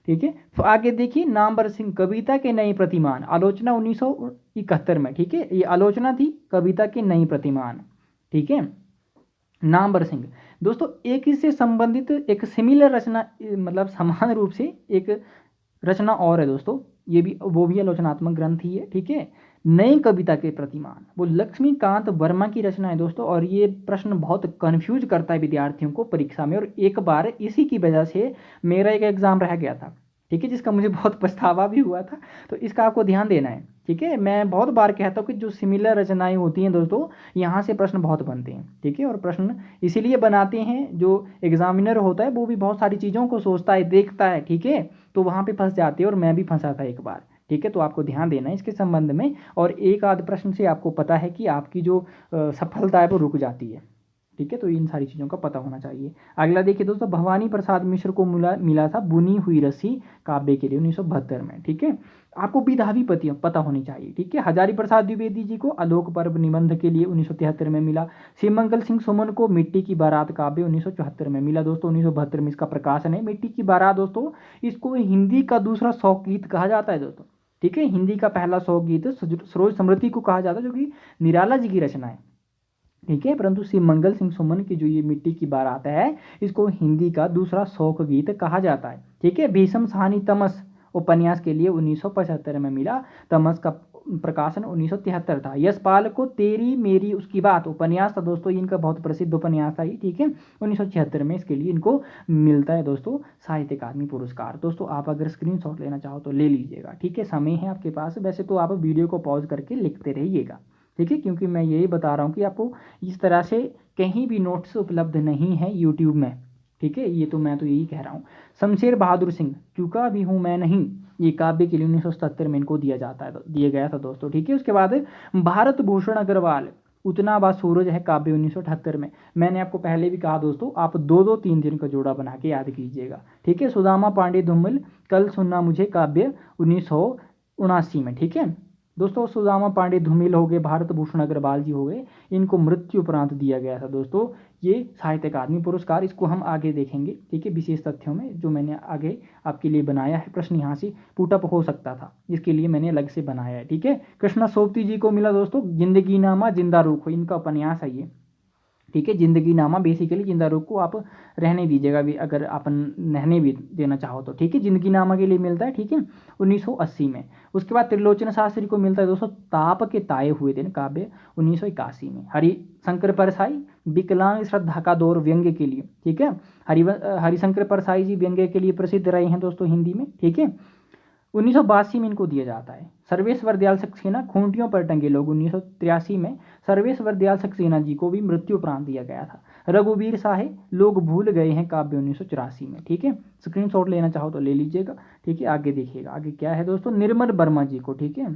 ठीक है, तो आगे देखिए, नामवर सिंह कविता के नए प्रतिमान, आलोचना 1971 में। ठीक है, ये आलोचना थी कविता के नए प्रतिमान। ठीक है, नामवर सिंह दोस्तों एक इससे संबंधित एक सिमिलर रचना, मतलब समान रूप से एक रचना और है दोस्तों, ये भी वो भी आलोचनात्मक ग्रंथ ही है। ठीक है, नई कविता के प्रतिमान वो लक्ष्मीकांत वर्मा की रचना है दोस्तों, और ये प्रश्न बहुत कंफ्यूज करता है विद्यार्थियों को परीक्षा में, और एक बार इसी की वजह से मेरा एक एग्जाम रह गया था। ठीक है, जिसका मुझे बहुत पछतावा भी हुआ था, तो इसका आपको ध्यान देना है। ठीक है, मैं बहुत बार कहता हूँ कि जो सिमिलर रचनाएं होती हैं दोस्तों, यहाँ से प्रश्न बहुत बनते हैं। ठीक है, और प्रश्न इसीलिए बनाते हैं, जो एग्जामिनर होता है वो भी बहुत सारी चीज़ों को सोचता है, देखता है। ठीक है, तो वहाँ पे फंस जाते हैं, और मैं भी फंसा था एक बार। ठीक है, तो आपको ध्यान देना है इसके संबंध में, और एक आध प्रश्न से आपको पता है कि आपकी जो सफलता है वो रुक जाती है। ठीक है, तो इन सारी चीज़ों का पता होना चाहिए। अगला देखिए दोस्तों, भवानी प्रसाद मिश्र को मिला था बुनी हुई रस्सी काव्य के लिए 1972 में। ठीक है, आपको विधा भी पता होनी चाहिए। ठीक है, हजारी प्रसाद द्विवेदी जी को आलोक पर्व निबंध के लिए 1973 में मिला। शिवमंगल सिंह सुमन को मिट्टी की बारात काव्य 1974 में मिला दोस्तों। 1972 में इसका प्रकाशन है। मिट्टी की बारात दोस्तों, इसको हिंदी का दूसरा शौक गीत कहा जाता है दोस्तों। ठीक है, हिंदी का पहला शौक गीत सरोज स्मृति को कहा जाता है, जो कि निराला जी की रचना है। ठीक है, परंतु शिवमंगल सिंह सुमन की जो ये मिट्टी की बारात है, इसको हिंदी का दूसरा शोक गीत कहा जाता है। ठीक है, भीषम सहानी तमस उपन्यास के लिए 1975 में मिला। तमस का प्रकाशन 1973 था। यशपाल को तेरी मेरी उसकी बात उपन्यास था दोस्तों, इनका बहुत प्रसिद्ध उपन्यास था ये। ठीक है, 1976 में इसके लिए इनको मिलता है दोस्तों साहित्य अकादमी पुरस्कार। दोस्तों आप अगर स्क्रीनशॉट लेना चाहो तो ले लीजिएगा। ठीक है, समय है आपके पास, वैसे तो आप वीडियो को पॉज करके लिखते रहिएगा। ठीक है, क्योंकि मैं यही बता रहा हूँ कि आपको इस तरह से कहीं भी नोट्स उपलब्ध नहीं है यूट्यूब में। ठीक है, ये तो मैं तो यही कह रहा हूँ। शमशेर बहादुर सिंह चूका भी हूँ मैं नहीं, ये काव्य के लिए 1977 में इनको दिया गया था दोस्तों। ठीक है, उसके बाद भारत भूषण अग्रवाल उतना बा सूरज है काव्य 1978 में। मैंने आपको पहले भी कहा दोस्तों, आप 2-2 3 का जोड़ा बना के याद कीजिएगा। ठीक है, सुदामा पांडे धूमिल कल सुनना मुझे काव्य 1979 में। ठीक है दोस्तों, सुदामा पांडे धूमिल हो गए, भारत भूषण अग्रवाल जी हो गए, इनको मृत्यु उपरांत दिया गया था दोस्तों ये साहित्य अकादमी पुरस्कार। इसको हम आगे देखेंगे। ठीक है, विशेष तथ्यों में जो मैंने आगे आपके लिए बनाया है, प्रश्न यहाँ से पुटअप हो सकता था, इसके लिए मैंने अलग से बनाया है। ठीक है, कृष्णा सोबती जी को मिला दोस्तों जिंदगी नामा जिंदा रूख, इनका उपन्यास है ये। ठीक है, जिंदगी नामा बेसिकली जिंदा रूख को आप रहने दीजिएगा भी, अगर आप रहने भी देना चाहो तो। ठीक है, जिंदगी नामा के लिए मिलता है। ठीक है, 1980 में। उसके बाद त्रिलोचन शास्त्री को मिलता है दोस्तों ताप के ताए हुए दिन काव्य 1981 में। हरिशंकर परसाई विकलांग श्रद्धा का दौर व्यंग्य के लिए। ठीक है, हरिशंकर परसाई जी व्यंग्य के लिए प्रसिद्ध रहे हैं दोस्तों हिंदी में। ठीक है, 1982 में इनको दिया जाता है। सर्वेश्वर दयाल सक्सेना खूंटियों पर टंगे लोग 1983 में सर्वेश्वर दयाल सक्सेना जी को भी मृत्यु उपरांत दिया गया था। रघुवीर साहे लोग भूल गए हैं काव्य 1984 में। ठीक है, स्क्रीनशॉट लेना चाहो तो ले लीजिएगा। ठीक है, आगे देखिएगा, आगे क्या है दोस्तों, निर्मल वर्मा जी को। ठीक है,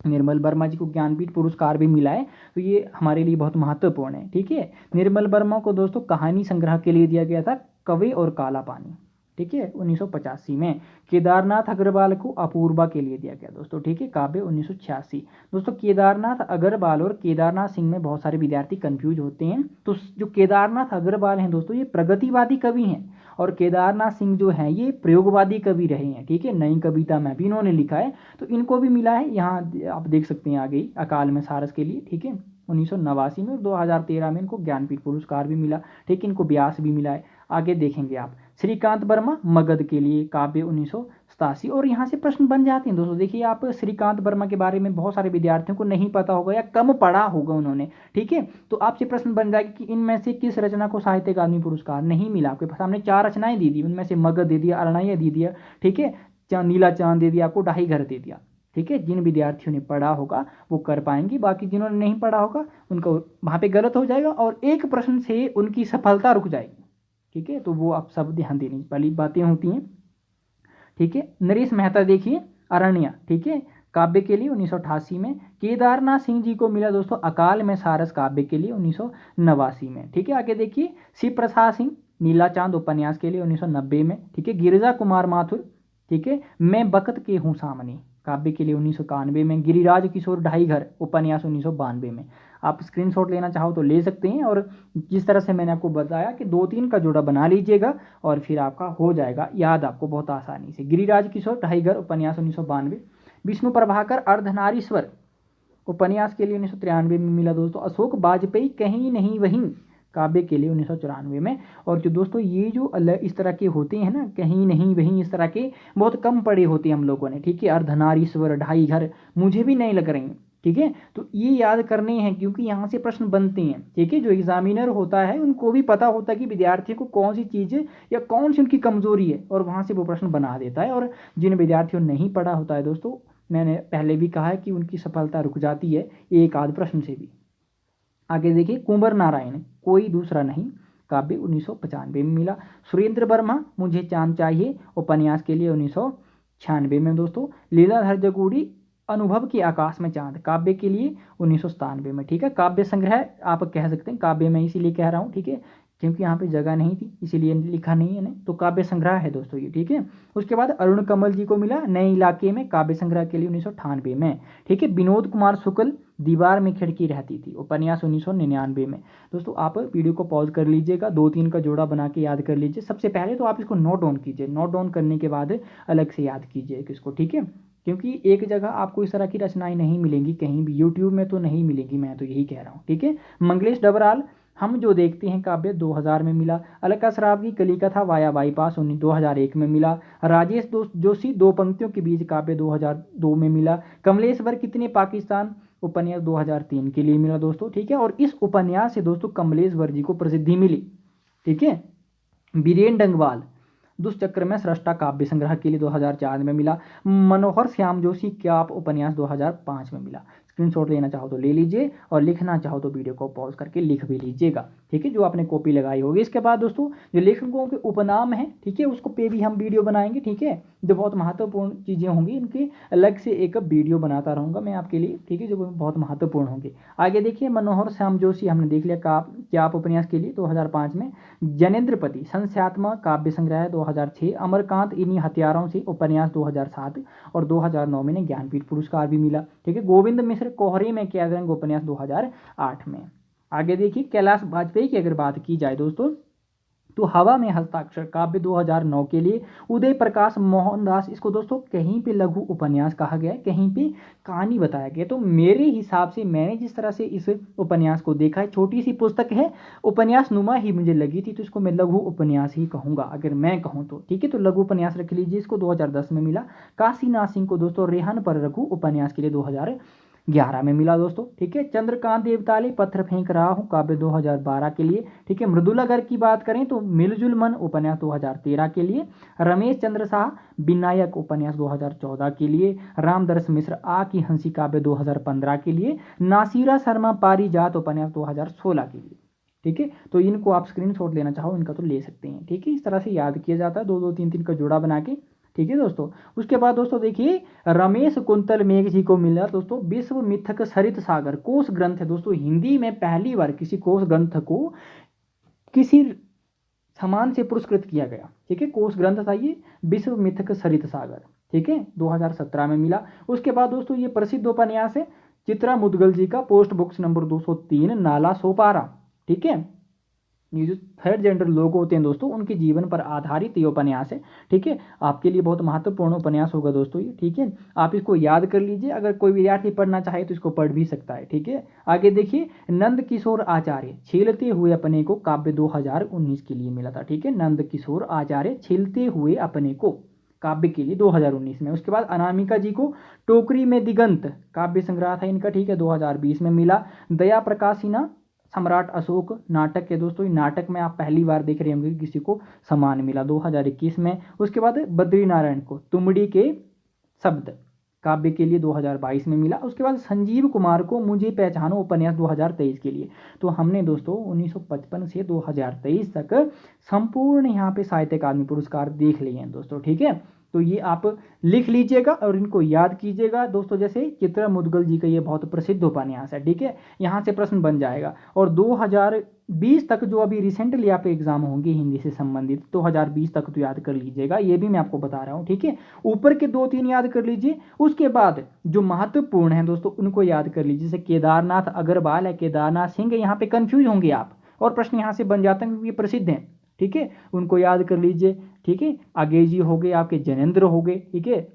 निर्मल वर्मा जी को ज्ञानपीठ पुरस्कार भी मिला है, तो ये हमारे लिए बहुत महत्वपूर्ण है। ठीक है, निर्मल वर्मा को दोस्तों कहानी संग्रह के लिए दिया गया था कवि और काला पानी। ठीक है, 1985 में। केदारनाथ अग्रवाल को अपूर्वा के लिए दिया गया दोस्तों। ठीक है, काव्य 1986। दोस्तों केदारनाथ अग्रवाल और केदारनाथ सिंह में बहुत सारे विद्यार्थी कंफ्यूज होते हैं। तो जो केदारनाथ अग्रवाल हैं दोस्तों ये प्रगतिवादी कवि हैं, और केदारनाथ सिंह जो हैं ये प्रयोगवादी कवि रहे हैं। ठीक है, नई कविता में भी इन्होंने लिखा है, तो इनको भी मिला है। यहाँ आप देख सकते हैं आगे ही अकाल में सारस के लिए। ठीक है, 1989 में और 2013 में इनको ज्ञानपीठ पुरस्कार भी मिला। ठीक है, इनको व्यास भी मिला है, आगे देखेंगे आप। श्रीकांत वर्मा मगध के लिए काव्य 1987। और यहाँ से प्रश्न बन जाते हैं दोस्तों। देखिए आप श्रीकांत वर्मा के बारे में बहुत सारे विद्यार्थियों को नहीं पता होगा या कम पढ़ा होगा उन्होंने, ठीक है। तो आपसे प्रश्न बन जाएगा कि इनमें से किस रचना को साहित्य अकादमी पुरस्कार नहीं मिला। आपके सामने 4 रचनाएं दी दी, उनमें से मगध दे दिया, अरण्य दे दिया, ठीक है, नीला चांद दे दिया, आपको ढाई घर दे दिया, ठीक है। जिन विद्यार्थियों ने पढ़ा होगा वो कर पाएंगे, बाकी जिन्होंने नहीं पढ़ा होगा उनका वहाँ पे गलत हो जाएगा और एक प्रश्न से उनकी सफलता रुक जाएगी, ठीक है। तो वो आप सब ध्यान देने वाली बातें होती हैं, ठीक है। नरेश मेहता देखिए अरण्या, ठीक है, काव्य के लिए 1988 में। केदारनाथ सिंह जी को मिला दोस्तों अकाल में सारस काव्य के लिए 1989 में, ठीक है। आगे देखिए शिव प्रसाद सिंह नीला चांद उपन्यास के लिए 1990 में, ठीक है। गिरिजा कुमार माथुर, ठीक है, मैं बकत के हूँ सामने काव्य के लिए 1991 में। गिरिराज किशोर ढाई घर उपन्यास 1992 में। आप स्क्रीनशॉट लेना चाहो तो ले सकते हैं। और जिस तरह से मैंने आपको बताया कि 2-3 का जोड़ा बना लीजिएगा और फिर आपका हो जाएगा याद आपको बहुत आसानी से। गिरिराज किशोर ढाई घर उपन्यास 1992। विष्णु प्रभाकर अर्धनारीश्वर उपन्यास के लिए 1993 में मिला दोस्तों। अशोक वाजपेयी कहीं नहीं वहीं काव्य के लिए 1994 में। और जो दोस्तों ये जो अलग इस तरह के होते हैं ना, कहीं नहीं वहीं, इस तरह के बहुत कम पढ़े होते हैं हम लोगों ने, ठीक है। अर्धनारीश्वर ढाई घर मुझे भी नहीं लग रही, ठीक है। तो ये याद करने हैं क्योंकि यहाँ से प्रश्न बनते हैं, ठीक है। जो एग्जामिनर होता है उनको भी पता होता है कि विद्यार्थी को कौन सी चीज़ या कौन सी उनकी कमजोरी है और वहाँ से वो प्रश्न बना देता है। और जिन विद्यार्थियों ने नहीं पढ़ा होता है दोस्तों, मैंने पहले भी कहा है कि उनकी सफलता रुक जाती है एक आध प्रश्न से भी। आगे देखिए कुंवर नारायण कोई दूसरा नहीं काव्य 1995 में मिला। सुरेंद्र वर्मा मुझे चांद चाहिए उपन्यास के लिए 1996 में दोस्तों। लीलाधर जगूड़ी अनुभव के आकाश में चांद काव्य के लिए 1997 में, ठीक है। काव्य संग्रह आप कह सकते हैं, काव्य में इसीलिए कह रहा हूँ, ठीक है, क्योंकि यहाँ पे जगह नहीं थी इसीलिए लिखा नहीं है नहीं, तो काव्य संग्रह है दोस्तों ये, ठीक है। उसके बाद अरुण कमल जी को मिला नए इलाके में काव्य संग्रह के लिए 1998 में, ठीक है। विनोद कुमार शुक्ल दीवार में खिड़की रहती थी उपन्यास 1999 में। दोस्तों आप वीडियो को पॉज कर लीजिएगा, 2-3 का जोड़ा बना के याद कर लीजिए। सबसे पहले तो आप इसको नोट डाउन कीजिए, नोट डाउन करने के बाद अलग से याद कीजिए इसको, ठीक है। क्योंकि एक जगह आपको इस तरह की रचनाएं नहीं मिलेंगी कहीं भी, यूट्यूब में तो नहीं मिलेंगी, मैं तो यही कह रहा हूँ, ठीक है। मंगलेश डबराल हम जो देखते हैं काव्य 2000 में मिला। अलका सराफ की कली कथा वाया बाईपास 2001 में मिला। राजेश जोशी दो पंक्तियों के बीच काव्य 2002 में मिला। कमलेश्वर कितने पाकिस्तान उपन्यास 2003 के लिए मिला दोस्तों, ठीक है। और इस उपन्यास से दोस्तों कमलेश्वर जी को प्रसिद्धि मिली, ठीक है। बीरेन डंगवाल दुष्चक्र में सृष्टा काव्य संग्रह के लिए 2004 में मिला। मनोहर श्याम जोशी क्याप उपन्यास 2005 में मिला। स्क्रीनशॉट लेना चाहो तो ले लीजिए और लिखना चाहो तो वीडियो को पॉज करके लिख भी लीजिएगा, ठीक है, जो आपने कॉपी लगाई होगी। इसके बाद दोस्तों जो लेखकों के उपनाम है, ठीक है, उसको पे भी हम वीडियो बनाएंगे, ठीक है। जो बहुत महत्वपूर्ण चीज़ें होंगी इनकी अलग से एक वीडियो बनाता रहूँगा मैं आपके लिए, ठीक है, जो बहुत महत्वपूर्ण होंगे। आगे देखिए मनोहर श्याम जोशी हमने देख लिया क्याप उपन्यास के लिए 2005 में। जनेन्द्रपति संस्यात्मक काव्य संग्रह 2006। अमरकांत इन्हीं हथियारों से उपन्यास 2007 और 2009 में ज्ञानपीठ पुरस्कार भी मिला, ठीक है। गोविंद मिश्र कोहरे में कैद रंग उपन्यास 2008 में। आगे देखिए कैलाश वाजपेयी की अगर बात की जाए दोस्तों तो हवा में हस्ताक्षर काव्य 2009 के लिए। उदय प्रकाश मोहनदास इसको दोस्तों कहीं पे लघु उपन्यास कहा गया है, कहीं पे कहानी बताया गया। तो मेरे हिसाब से मैंने जिस तरह से इस उपन्यास को देखा है, छोटी सी पुस्तक है, उपन्यास नुमा ही मुझे लगी थी, तो इसको मैं लघु उपन्यास ही कहूँगा अगर मैं कहूँ तो, ठीक है। तो लघु उपन्यास रख लीजिए, इसको 2010 में मिला। काशीनाथ सिंह को दोस्तों रेहन पर लघु उपन्यास के लिए 2011 में मिला दोस्तों, ठीक है। चंद्रकांत देवताले पत्थर फेंक रहा हूँ काव्य 2012 के लिए, ठीक है। मृदुला गर्ग की बात करें तो मिलजुल मन उपन्यास 2013 के लिए। रमेश चंद्र शाह विनायक उपन्यास 2014 के लिए। रामदर्श मिश्र आ की हंसी काव्य 2015 के लिए। नासिरा शर्मा पारिजात उपन्यास 2016 के लिए, ठीक है। तो इनको आप स्क्रीनशॉट लेना चाहो इनका तो ले सकते हैं, ठीक है। इस तरह से याद किया जाता है 2-2 3-3 का जोड़ा बना के, ठीक है दोस्तों। उसके बाद दोस्तों देखिए रमेश कुंतल मेघ जी को मिला दोस्तों विश्व मिथक सरित सागर कोष ग्रंथ है दोस्तों। हिंदी में पहली बार किसी कोष ग्रंथ को किसी सम्मान से पुरस्कृत किया गया, ठीक है। कोष ग्रंथ था ये विश्व मिथक सरित सागर, ठीक है, 2017 में मिला। उसके बाद दोस्तों ये प्रसिद्ध उपन्यास है चित्रा मुदगल जी का post books number 203 Nala Sopara, ठीक है। ये जो थर्ड जेंडर लोग होते हैं दोस्तों, उनके जीवन पर आधारित ये उपन्यास है। ठीक है, आपके लिए बहुत महत्वपूर्ण उपन्यास होगा दोस्तों ये। ठीक है, आप इसको याद कर लीजिए, अगर कोई विद्यार्थी पढ़ना चाहे तो इसको पढ़ भी सकता है। ठीक है, आगे देखिए, नंद किशोर आचार्य छीलते हुए अपने को काव्य 2019 के लिए मिला था। ठीक है, नंद किशोर आचार्य छीलते हुए अपने को काव्य के लिए 2019 में। उसके बाद अनामिका जी को टोकरी में दिगंत काव्य संग्रह था इनका। ठीक है, 2020 में मिला। दया प्रकाश सिन्हा सम्राट अशोक नाटक के दोस्तों, नाटक में आप पहली बार देख रहे होंगे कि किसी को सम्मान मिला 2021 में। उसके बाद बद्री नारायण को तुमड़ी के शब्द काव्य के लिए 2022 में मिला। उसके बाद संजीव कुमार को मुझे पहचानो उपन्यास 2023 के लिए। तो हमने दोस्तों 1955 से 2023 तक संपूर्ण यहाँ पे साहित्य अकादमी पुरस्कार देख लिए हैं दोस्तों। ठीक है, तो ये आप लिख लीजिएगा और इनको याद कीजिएगा दोस्तों। जैसे चित्रा मुदगल जी का ये बहुत प्रसिद्ध उपन्यास है। ठीक है, यहाँ से प्रश्न बन जाएगा। और 2020 तक जो अभी रिसेंटली आप एग्जाम होंगे हिंदी से संबंधित, 2020 तक तो याद कर लीजिएगा, ये भी मैं आपको बता रहा हूँ। ठीक है, ऊपर के 2-3 याद कर लीजिए। उसके बाद जो महत्वपूर्ण है दोस्तों उनको याद कर लीजिए। जैसे केदारनाथ अग्रवाल है, केदारनाथ सिंह है, यहाँ पे कंफ्यूज होंगे आप और प्रश्न यहाँ से बन जाते हैं क्योंकि ये प्रसिद्ध हैं। ठीक है, उनको याद कर लीजिए। ठीक है, आगे जी हो गए आपके, जनेंद्र हो गए। ठीक है,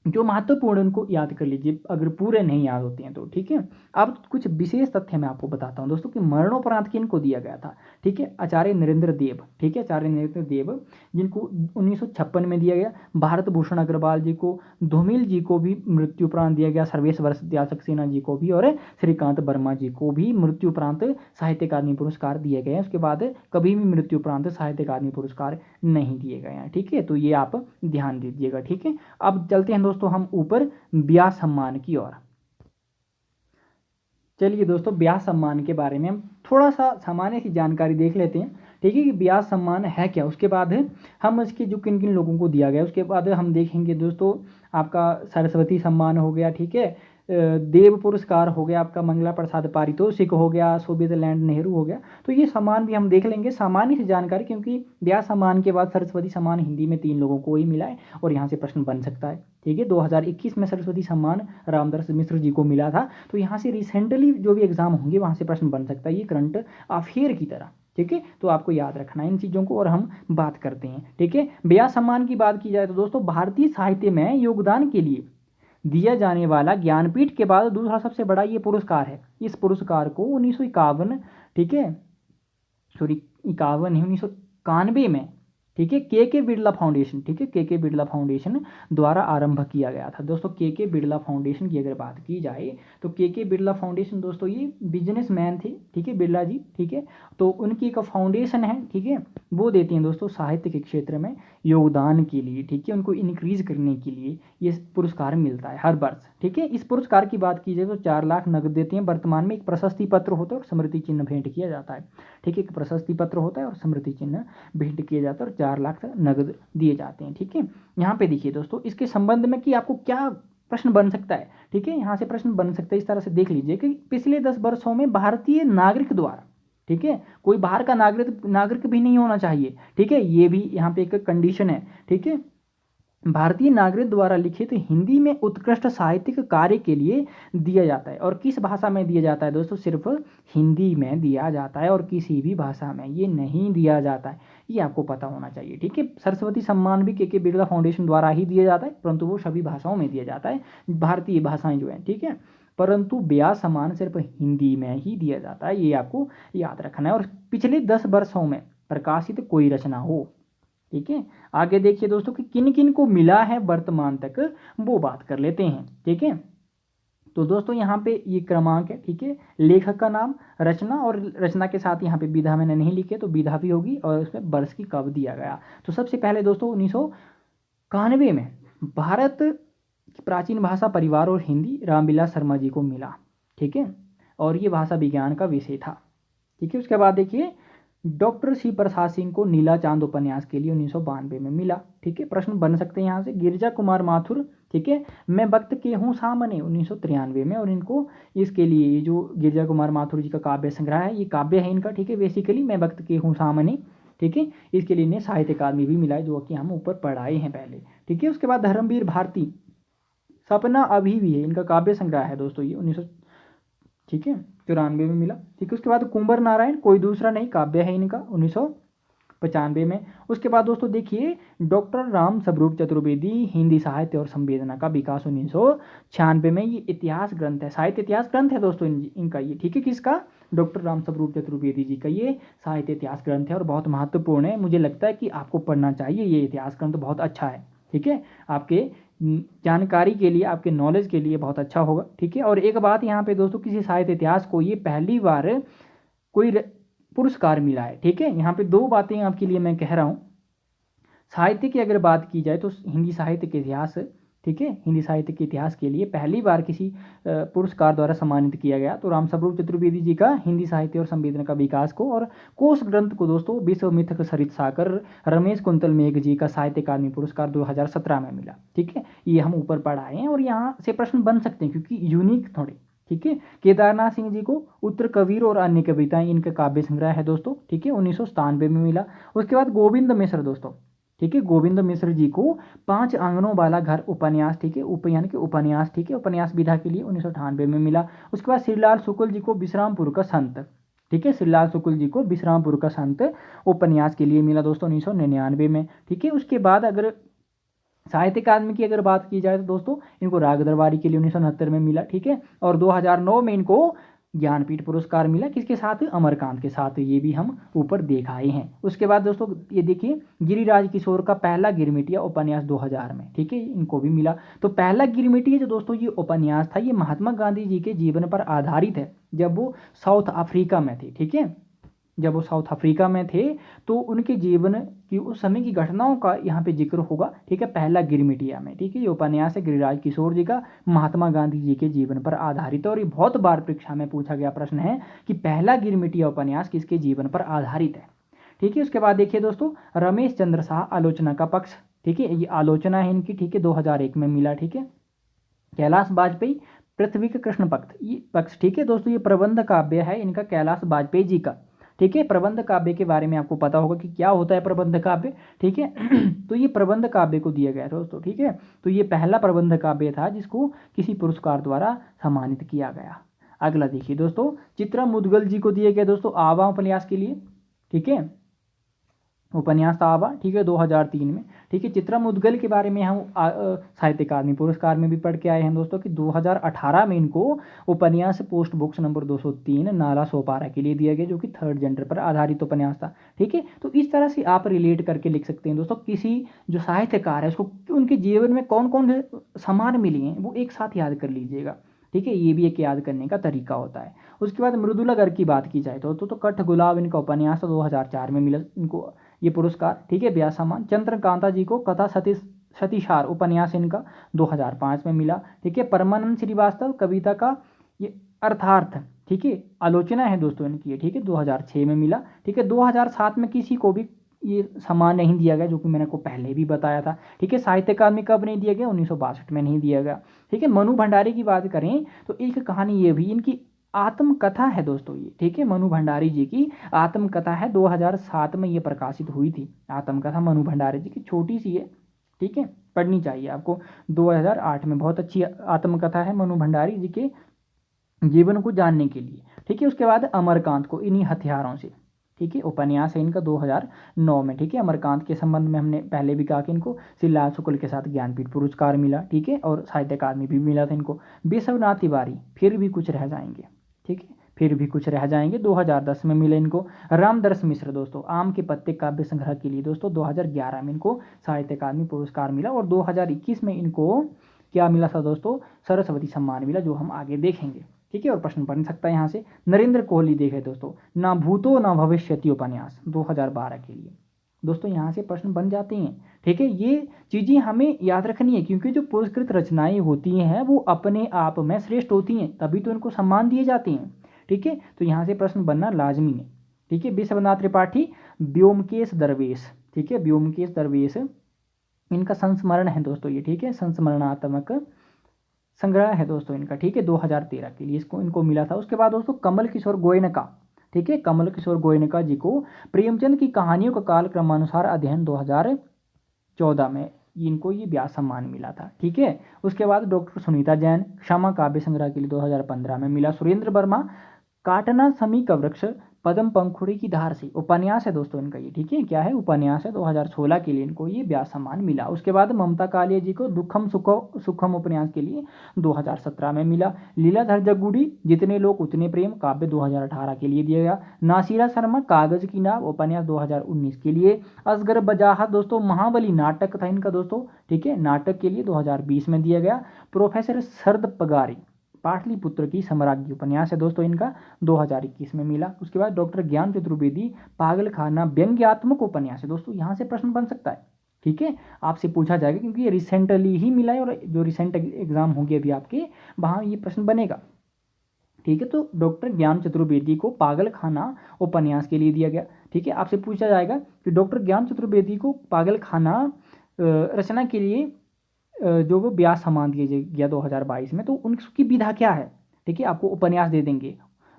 जो महत्वपूर्ण उनको याद कर लीजिए अगर पूरे नहीं याद होते हैं तो। ठीक है, अब कुछ विशेष तथ्य मैं आपको बताता हूं दोस्तों कि मरणोपरांत किनको दिया गया था। ठीक है, आचार्य नरेंद्र देव। ठीक है, आचार्य नरेंद्र देव जिनको 1956 में दिया गया। भारत भूषण अग्रवाल जी को, धूमिल जी को भी मृत्युपरांत दिया गया, सर्वेश्वर सत्याल सक्सेना जी को भी, और श्रीकांत वर्मा जी को भी मृत्युपरांत साहित्य अकादमी पुरस्कार दिए गए हैं। उसके बाद कभी भी मृत्युपरांत साहित्य अकादमी पुरस्कार नहीं दिए गए हैं। ठीक है, तो ये आप ध्यान दीजिएगा। ठीक है, अब चलते हैं दोस्तों हम ऊपर व्यास सम्मान की ओर। चलिए दोस्तों, व्यास सम्मान के बारे में हम थोड़ा सा सामान्य सी जानकारी देख लेते हैं। ठीक है, कि व्यास सम्मान है क्या, उसके बाद हम इसके जो किन किन लोगों को दिया गया उसके बाद हम देखेंगे दोस्तों। आपका सरस्वती सम्मान हो गया। ठीक है, देव पुरस्कार हो गया, आपका मंगला प्रसाद पारितोषिक हो गया, सोवियत लैंड नेहरू हो गया। तो ये सम्मान भी हम देख लेंगे, सामान्य सी जानकारी, क्योंकि व्यास सम्मान के बाद सरस्वती सम्मान हिंदी में 3 लोगों को ही मिला है और यहाँ से प्रश्न बन सकता है। ठीक है, 2021 में सरस्वती सम्मान रामदास मिश्र जी को मिला था। तो यहाँ से रिसेंटली जो भी एग्जाम होंगे वहाँ से प्रश्न बन सकता है, ये करंट अफेयर की तरह। ठीक है, तो आपको याद रखना है इन चीज़ों को और हम बात करते हैं। ठीक है, व्यास सम्मान की बात की जाए तो दोस्तों भारतीय साहित्य में योगदान के लिए दिया जाने वाला ज्ञानपीठ के बाद दूसरा सबसे बड़ा ये पुरस्कार है। इस पुरस्कार को 1951, ठीक है, सॉरी 51 नहीं, 1991 में, ठीक है, के बिरला फाउंडेशन, ठीक है, के बिरला फाउंडेशन द्वारा आरंभ किया गया था दोस्तों। के बिरला फाउंडेशन की अगर बात की जाए तो के बिरला फाउंडेशन दोस्तों ये बिजनेसमैन थे। ठीक है, बिरला जी। ठीक है, तो उनकी एक फाउंडेशन है। ठीक है, वो देती हैं दोस्तों साहित्य के क्षेत्र में योगदान के लिए। ठीक है, उनको इंक्रीज करने के लिए ये पुरस्कार मिलता है हर वर्ष। ठीक है, इस पुरस्कार की बात की जाए तो 4 लाख नगद देते हैं। वर्तमान में एक प्रशस्ति पत्र होता है और स्मृति चिन्ह भेंट किया जाता है। ठीक है, एक प्रशस्ति पत्र होता है और स्मृति चिन्ह भेंट किया जाता है और 4 लाख तक नगद दिए जाते हैं। ठीक है, यहाँ पे देखिए दोस्तों इसके संबंध में कि आपको क्या प्रश्न बन सकता है। ठीक है, यहाँ से प्रश्न बन सकता है, इस तरह से देख लीजिए कि पिछले 10 वर्षों में भारतीय नागरिक द्वारा, ठीक है, कोई बाहर का नागरिक भी नहीं होना चाहिए। ठीक है, ये भी यहाँ पे एक कंडीशन है। ठीक है, भारतीय नागरिक द्वारा लिखित हिंदी में उत्कृष्ट साहित्यिक कार्य के लिए दिया जाता है। और किस भाषा में दिया जाता है दोस्तों? सिर्फ हिंदी में दिया जाता है और किसी भी भाषा में ये नहीं दिया जाता है, ये आपको पता होना चाहिए। ठीक है, सरस्वती सम्मान भी के बिरला फाउंडेशन द्वारा ही दिया जाता है, परंतु वो सभी भाषाओं में दिया जाता है, भारतीय भाषाएं जो हैं। ठीक है, परंतु व्यास सम्मान सिर्फ हिंदी में ही दिया जाता है, ये आपको याद रखना है। और पिछले 10 वर्षों में प्रकाशित कोई रचना हो। ठीक है, आगे देखिए दोस्तों कि किन किन को मिला है वर्तमान तक, वो बात कर लेते हैं। ठीक है, तो दोस्तों यहाँ पे ये क्रमांक है। ठीक है, लेखक का नाम, रचना, और रचना के साथ यहाँ पे विधा मैंने नहीं लिखी तो विधा भी होगी, और उसमें वर्ष की कब दिया गया। तो सबसे पहले दोस्तों 1991 में भारत की प्राचीन भाषा परिवार और हिंदी रामविलास शर्मा जी को मिला। ठीक है, और ये भाषा विज्ञान का विषय था। ठीक है, उसके बाद देखिए डॉक्टर सी प्रसाद सिंह को नीला चांद उपन्यास के लिए 1992 में मिला। ठीक है, प्रश्न बन सकते हैं यहाँ से। गिरजा कुमार माथुर, ठीक है, मैं वक्त के हूँ सामने 1993 में, और इनको इसके लिए ये जो गिरजा कुमार माथुर जी का काव्य संग्रह है, ये काव्य है इनका। ठीक है, बेसिकली मैं वक्त के हूँ सामने। ठीक है, इसके लिए इन्हें साहित्य अकादमी भी मिला है, जो कि हम ऊपर पढ़ाए हैं पहले। ठीक है, उसके बाद धर्मवीर भारती, सपना अभी भी है, इनका काव्य संग्रह है दोस्तों ये 1900। ठीक है, 94 में मिला। ठीक है, उसके बाद कुंवर नारायण, कोई दूसरा नहीं, काव्य है इनका, 1995 में। उसके बाद दोस्तों देखिए डॉक्टर राम स्वरूप चतुर्वेदी, हिंदी साहित्य और संवेदना का विकास, 1996 में। ये इतिहास ग्रंथ है, साहित्य इतिहास ग्रंथ है दोस्तों इनका ये। ठीक है, किसका? डॉक्टर राम स्वरूप चतुर्वेदी जी का ये साहित्य इतिहास ग्रंथ है और बहुत महत्वपूर्ण है। मुझे लगता है कि आपको पढ़ना चाहिए, ये इतिहास ग्रंथ बहुत अच्छा है। ठीक है, आपके जानकारी के लिए, आपके नॉलेज के लिए बहुत अच्छा होगा। ठीक है, और एक बात यहाँ पे दोस्तों, किसी साहित्य इतिहास को ये पहली बार कोई पुरस्कार मिला है। ठीक है, यहाँ पे दो बातें आपके लिए मैं कह रहा हूँ। साहित्य की अगर बात की जाए तो हिंदी साहित्य के इतिहास, ठीक है, हिंदी साहित्य के इतिहास के लिए पहली बार किसी पुरस्कार द्वारा सम्मानित किया गया तो राम स्वरूप चतुर्वेदी जी का हिंदी साहित्य और संवेदना का विकास को, और कोश ग्रंथ को दोस्तों विश्व मिथक सरित साकर रमेश कुंतल मेघ जी का साहित्य अकादमी पुरस्कार 2017 में मिला। ठीक है, ये हम ऊपर पढ़ाए हैं और यहाँ से प्रश्न बन सकते हैं क्योंकि यूनिक थोड़े। ठीक है, केदारनाथ सिंह जी को उत्तर कबीर और अन्य कविताएं, इनका काव्य संग्रह है दोस्तों। ठीक है, 1997 में मिला। उसके बाद गोविंद मिश्र दोस्तों, ठीक है, गोविंद मिश्र जी को 5 आंगनों वाला घर उपन्यास, ठीक है, यानी कि उपन्यास, ठीक है, उपन्यास विधा के लिए 1998 में मिला। उसके बाद श्रीलाल शुक्ल जी को विश्रामपुर का संत, ठीक है, श्रीलाल शुक्ल जी को विश्रामपुर का संत उपन्यास के लिए मिला दोस्तों 1999 में। ठीक है, उसके बाद अगर साहित्य अकादमी की अगर बात की जाए तो दोस्तों इनको राग दरबारी के लिए 1969 में मिला। ठीक है, और 2009 में इनको ज्ञानपीठ पुरस्कार मिला, किसके साथ? अमरकांत के साथ। ये भी हम ऊपर देख आए हैं। उसके बाद दोस्तों ये देखिए गिरिराज किशोर का पहला गिरमिटिया उपन्यास 2000 में, ठीक है, इनको भी मिला। तो पहला गिरमिटिया जो दोस्तों ये उपन्यास था, ये महात्मा गांधी जी के जीवन पर आधारित है, जब वो साउथ अफ्रीका में थे। ठीक है, जब वो साउथ अफ्रीका में थे तो उनके जीवन की उस समय की घटनाओं का यहाँ पे जिक्र होगा। ठीक है, पहला गिरमिटिया में। ठीक है, ये उपन्यास है गिरिराज किशोर जी का, महात्मा गांधी जी के जीवन पर आधारित है और ये बहुत बार परीक्षा में पूछा गया प्रश्न है कि पहला गिरमिटिया उपन्यास किसके जीवन पर आधारित है। ठीक है, उसके बाद देखिए दोस्तों रमेश चंद्र शाह, आलोचना का पक्ष, ठीक है, ये आलोचना है इनकी। ठीक है, 2001 में मिला। ठीक है, कैलाश बाजपेयी, पृथ्वी के कृष्ण पक्ष, ये पक्ष, ठीक है दोस्तों, ये प्रबंध काव्य है इनका कैलाश बाजपेयी जी का। ठीक है, प्रबंध काव्य के बारे में आपको पता होगा कि क्या होता है प्रबंध काव्य। ठीक है, तो ये प्रबंध काव्य को दिया गया दोस्तों। ठीक है, तो ये पहला प्रबंध काव्य था जिसको किसी पुरस्कार द्वारा सम्मानित किया गया। अगला देखिए दोस्तों चित्रा मुदगल जी को दिए गए दोस्तों आवा उपन्यास के लिए। ठीक है, उपन्यास था आवा, ठीक है, 2003 में। ठीक है, चित्रा मुदगल के बारे में हम साहित्य अकादमी पुरस्कार में भी पढ़ के आए हैं दोस्तों कि 2018 में इनको उपन्यास post books number 203 Nala Sopara के लिए दिया गया, जो कि थर्ड जेंडर पर आधारित उपन्यास था। ठीक है, तो इस तरह से आप रिलेट करके लिख सकते हैं दोस्तों, किसी जो साहित्यकार है उसको उनके जीवन में कौन कौन से सम्मान मिले हैं वो एक साथ याद कर लीजिएगा। ठीक है, ये भी एक याद करने का तरीका होता है। उसके बाद मृदुला गर्ग की बात की जाए तो कठ गुलाब इनका उपन्यास 2004 में मिला इनको ये पुरस्कार। ठीक है, व्यास सम्मान। चंद्रकांता जी को कथा सतीशार उपन्यास इनका 2005 में मिला। ठीक है, परमानंद श्रीवास्तव कविता का ये अर्थार्थ, ठीक है, आलोचना है दोस्तों इनकी। ठीक है, 2006 में मिला। ठीक है, 2007 में किसी को भी ये सम्मान नहीं दिया गया, जो कि मैंने को पहले भी बताया था। ठीक है, साहित्य अकादमी कब नहीं दिया गया? 1962 में नहीं दिया गया। ठीक है, मनु भंडारी की बात करें तो एक कहानी ये भी इनकी आत्मकथा है दोस्तों ये। ठीक है, मनु भंडारी जी की आत्मकथा है, 2007 में ये प्रकाशित हुई थी। आत्मकथा मनु भंडारी जी की छोटी सी है, ठीक है, पढ़नी चाहिए आपको। 2008 में बहुत अच्छी आत्मकथा है मनु भंडारी जी के जीवन को जानने के लिए। ठीक है, उसके बाद अमरकांत को इन्हीं हथियारों से, ठीक है, उपन्यास है इनका 2009 में। ठीक है, अमरकांत के संबंध में हमने पहले भी कहा कि इनको श्रीलाल शुक्ल के साथ ज्ञानपीठ पुरस्कार मिला। ठीक है, और साहित्य अकादमी भी मिला था इनको। विश्वनाथ तिवारी फिर भी कुछ रह जाएंगे, ठीक है, फिर भी कुछ रह जाएंगे, 2010 में मिले इनको। रामदर्श मिश्र दोस्तों आम के पत्ते काव्य संग्रह के लिए दोस्तों 2011 में इनको साहित्य अकादमी पुरस्कार मिला और 2021 में इनको क्या मिला था दोस्तों? सरस्वती सम्मान मिला, जो हम आगे देखेंगे। ठीक है, और प्रश्न बन सकता है यहाँ से। नरेंद्र कोहली देखे दोस्तों ना भूतो ना भविष्यति उपन्यास 2012 के लिए दोस्तों, यहाँ से प्रश्न बन जाते हैं। ठीक है, ये चीज़ें हमें याद रखनी है क्योंकि जो पुरस्कृत रचनाएं होती हैं वो अपने आप में श्रेष्ठ होती हैं, तभी तो इनको सम्मान दिए जाते हैं। ठीक है, तो यहाँ से प्रश्न बनना लाजमी है। ठीक है, विश्वनाथ त्रिपाठी, व्योमकेश दरवेश, ठीक है, व्योमकेश दरवेश इनका संस्मरण है दोस्तों ये। ठीक है, संस्मरणात्मक संग्रह है दोस्तों इनका। ठीक है, 2013 के लिए इनको मिला था। उसके बाद दोस्तों कमल किशोर गोयनका, ठीक है, कमल किशोर गोयनका जी को प्रेमचंद की कहानियों का काल क्रमानुसार अध्ययन 2014 में इनको ये व्यास सम्मान मिला था। ठीक है, उसके बाद डॉक्टर सुनीता जैन क्षमा काव्य संग्रह के लिए 2015 में मिला। सुरेंद्र वर्मा काटना समी का वृक्ष पद्म पंखुड़ी की धार से, उपन्यास है दोस्तों इनका ये, ठीक है, क्या है, उपन्यास है। 2016 के लिए इनको ये व्यास सम्मान मिला। उसके बाद ममता कालिया जी को दुखम सुखम उपन्यास के लिए 2017 में मिला। लीलाधर जगुड़ी जितने लोग उतने प्रेम काव्य 2018 के लिए दिया गया। नासिरा शर्मा कागज की नाव उपन्यास 2019 के लिए। असगर बजाहत दोस्तों महाबली नाटक था इनका दोस्तों, ठीक है, नाटक के लिए 2020 में दिया गया। प्रोफेसर शरद पगारी पाटलिपुत्र की सम्राज्ञी उपन्यास है दोस्तों इनका, 2021 में मिला। उसके बाद डॉक्टर ज्ञान चतुर्वेदी पागलखाना व्यंग्यात्मक उपन्यास है दोस्तों, यहाँ से प्रश्न बन सकता है, ठीक है, आपसे पूछा जाएगा क्योंकि ये रिसेंटली ही मिला है और जो रिसेंट एग्जाम होंगे अभी आपके वहाँ ये प्रश्न बनेगा, ठीक है। तो डॉक्टर ज्ञान चतुर्वेदी को पागलखाना उपन्यास के लिए दिया गया, ठीक है। आपसे पूछा जाएगा कि डॉक्टर ज्ञान चतुर्वेदी को पागलखाना रचना के लिए जो वो व्यास सम्मान दिया गया 2022 में, तो उनकी विधा क्या है, ठीक है। आपको उपन्यास दे देंगे,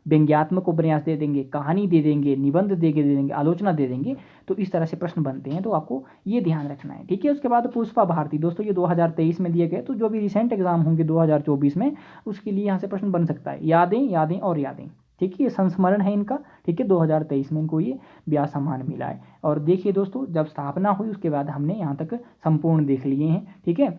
व्यंग्यात्मक उपन्यास दे देंगे, कहानी दे देंगे, निबंध दे देंगे, आलोचना दे देंगे, तो इस तरह से प्रश्न बनते हैं, तो आपको ये ध्यान रखना है, ठीक है। उसके बाद पुष्पा भारती दोस्तों ये 2023 में दिए गए, तो जो भी रिसेंट एग्जाम होंगे 2024 में उसके लिए यहाँ से प्रश्न बन सकता है। यादें यादें और यादें, ठीक है, ये संस्मरण है इनका, ठीक है, 2023 में इनको ये व्यास सम्मान मिला है। और देखिए दोस्तों जब स्थापना हुई उसके बाद हमने यहाँ तक संपूर्ण देख लिए हैं, ठीक है।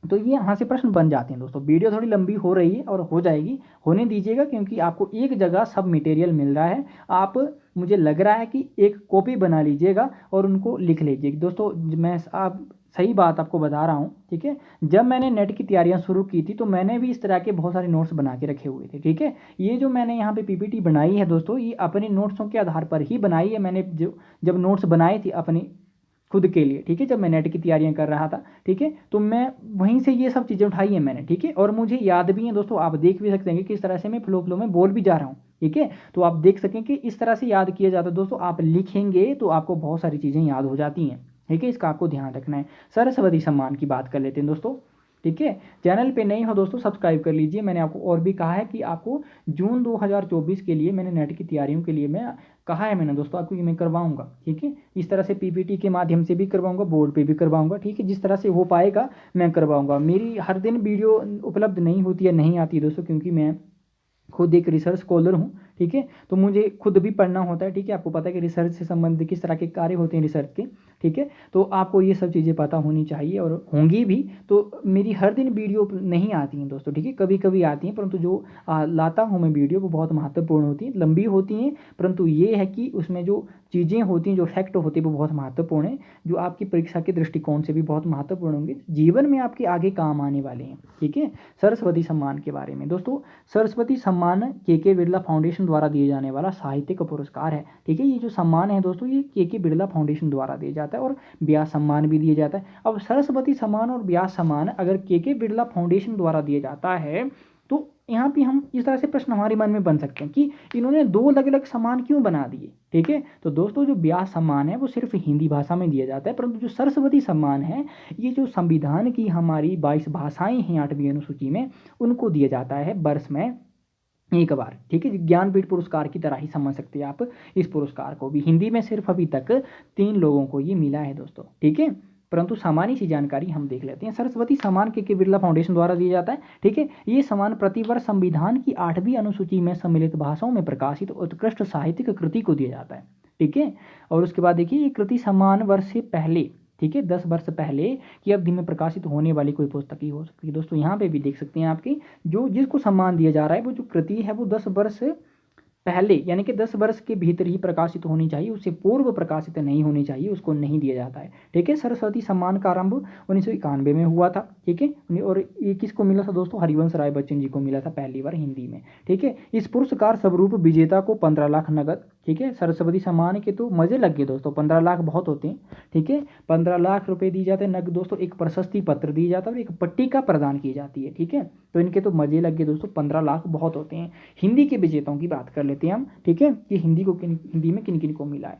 तो ये यहाँ से प्रश्न बन जाते हैं दोस्तों। वीडियो थोड़ी लंबी हो रही है और हो जाएगी, होने दीजिएगा क्योंकि आपको एक जगह सब मटेरियल मिल रहा है। आप, मुझे लग रहा है कि एक कॉपी बना लीजिएगा और उनको लिख लीजिएगा दोस्तों। मैं आप सही बात आपको बता रहा हूँ, ठीक है। जब मैंने नेट की तैयारियां शुरू की थी तो मैंने भी इस तरह के बहुत सारे नोट्स बना के रखे हुए थे, ठीक है। ये जो मैंने यहाँ पे पीपीटी बनाई है दोस्तों, ये अपने नोट्सों के आधार पर ही बनाई है मैंने, जो जब नोट्स बनाए थे अपनी खुद के लिए, ठीक है, जब मैं नेट की तैयारियां कर रहा था, ठीक है, तो मैं वहीं से ये सब चीज़ें उठाई हैं मैंने, ठीक है। और मुझे याद भी है दोस्तों, आप देख भी सकते हैं कि किस तरह से मैं फ्लो में बोल भी जा रहा हूँ, ठीक है। तो आप देख सकें कि इस तरह से याद किया जाता है दोस्तों। आप लिखेंगे तो आपको बहुत सारी चीज़ें याद हो जाती हैं, ठीक है, इसका आपको ध्यान रखना है। सरस्वती सम्मान की बात कर लेते हैं दोस्तों, ठीक है। चैनल पे नहीं हो दोस्तों सब्सक्राइब कर लीजिए। मैंने आपको और भी कहा है कि आपको जून 2024 के लिए मैंने नेट की तैयारियों के लिए मैं कहा है मैंने दोस्तों आपको कि मैं करवाऊंगा, ठीक है। इस तरह से पीपीटी के माध्यम से भी करवाऊंगा, बोर्ड पे भी करवाऊंगा, ठीक है, जिस तरह से हो पाएगा मैं करवाऊंगा। मेरी हर दिन वीडियो उपलब्ध नहीं होती है, नहीं आती है दोस्तों, क्योंकि मैं खुद एक रिसर्च स्कॉलर हूँ, ठीक है। तो मुझे खुद भी पढ़ना होता है, ठीक है। आपको पता है कि रिसर्च से संबंधित किस तरह के कार्य होते हैं रिसर्च के, ठीक है। तो आपको ये सब चीज़ें पता होनी चाहिए और होंगी भी। तो मेरी हर दिन वीडियो नहीं आती हैं दोस्तों, ठीक है, कभी कभी आती हैं, परंतु जो लाता हूँ मैं वीडियो वो बहुत महत्वपूर्ण होती हैं, लंबी होती हैं, परंतु ये है कि उसमें जो चीज़ें होती हैं, जो फैक्ट होते हैं वो बहुत महत्वपूर्ण है, जो आपकी परीक्षा के दृष्टिकोण से भी बहुत महत्वपूर्ण होंगे, जीवन में आपके आगे काम आने वाले हैं, ठीक है। सरस्वती सम्मान के बारे में दोस्तों, सरस्वती सम्मान के बिरला फाउंडेशन द्वारा दिए जाने वाला साहित्यिक पुरस्कार है, ठीक है। ये जो सम्मान है दोस्तों ये के बिरला फाउंडेशन द्वारा दिया जाता है और व्यास सम्मान भी दिया जाता है। अब सरस्वती सम्मान और व्यास सम्मान अगर के बिरला फाउंडेशन द्वारा दिया जाता है तो यहाँ पे हम इस तरह से प्रश्न हमारे मन में बन सकते हैं कि इन्होंने दो अलग अलग सम्मान क्यों बना दिए, ठीक है। तो दोस्तों जो व्यास सम्मान है वो सिर्फ हिंदी भाषा में दिया जाता है, परंतु जो सरस्वती सम्मान है ये जो संविधान की हमारी 22 भाषाएं हैं 8वीं अनुसूची में उनको दिया जाता है वर्ष में एक बार, ठीक है। ज्ञानपीठ पुरस्कार की तरह ही समझ सकते हैं आप इस पुरस्कार को भी। हिंदी में सिर्फ अभी तक 3 लोगों को ये मिला है दोस्तों, ठीक है। परंतु सामान्य सी जानकारी हम देख लेते हैं। सरस्वती सम्मान के बिरला फाउंडेशन द्वारा दिया जाता है, ठीक है। ये सम्मान प्रतिवर्ष संविधान की 8वीं अनुसूची में सम्मिलित भाषाओं में प्रकाशित उत्कृष्ट साहित्यिक कृति को दिया जाता है, ठीक है। और उसके बाद देखिए ये कृति सम्मान वर्ष से पहले, ठीक है, 10 वर्ष पहले की अवधि में प्रकाशित होने वाली कोई पुस्तक ही हो सकती है दोस्तों। यहाँ पे भी देख सकते हैं आपकी जो जिसको सम्मान दिया जा रहा है वो जो कृति है वो 10 वर्ष पहले यानी कि 10 वर्ष के भीतर ही प्रकाशित होनी चाहिए, उससे पूर्व प्रकाशित नहीं होनी चाहिए, उसको नहीं दिया जाता है, ठीक है। सरस्वती सम्मान का आरंभ 1991 में हुआ था, ठीक है। और ये किसको मिला था दोस्तों, हरिवंश राय बच्चन जी को मिला था पहली बार हिंदी में, ठीक है। इस पुरस्कार स्वरूप विजेता को 15 लाख नगद, ठीक है। सरस्वती सम्मान के तो मजे लग गए दोस्तों, 15 लाख बहुत होते हैं, ठीक है। 15 लाख रुपए दिए जाते हैं नगद दोस्तों, एक प्रशस्ति पत्र दिया जाता है और एक पट्टिका प्रदान की जाती है, ठीक है। तो इनके तो मजे लग गए दोस्तों, 15 लाख बहुत होते हैं। हिंदी के विजेताओं की बात कर लेते हैं हम, ठीक है, कि हिंदी में किन किन को मिला है।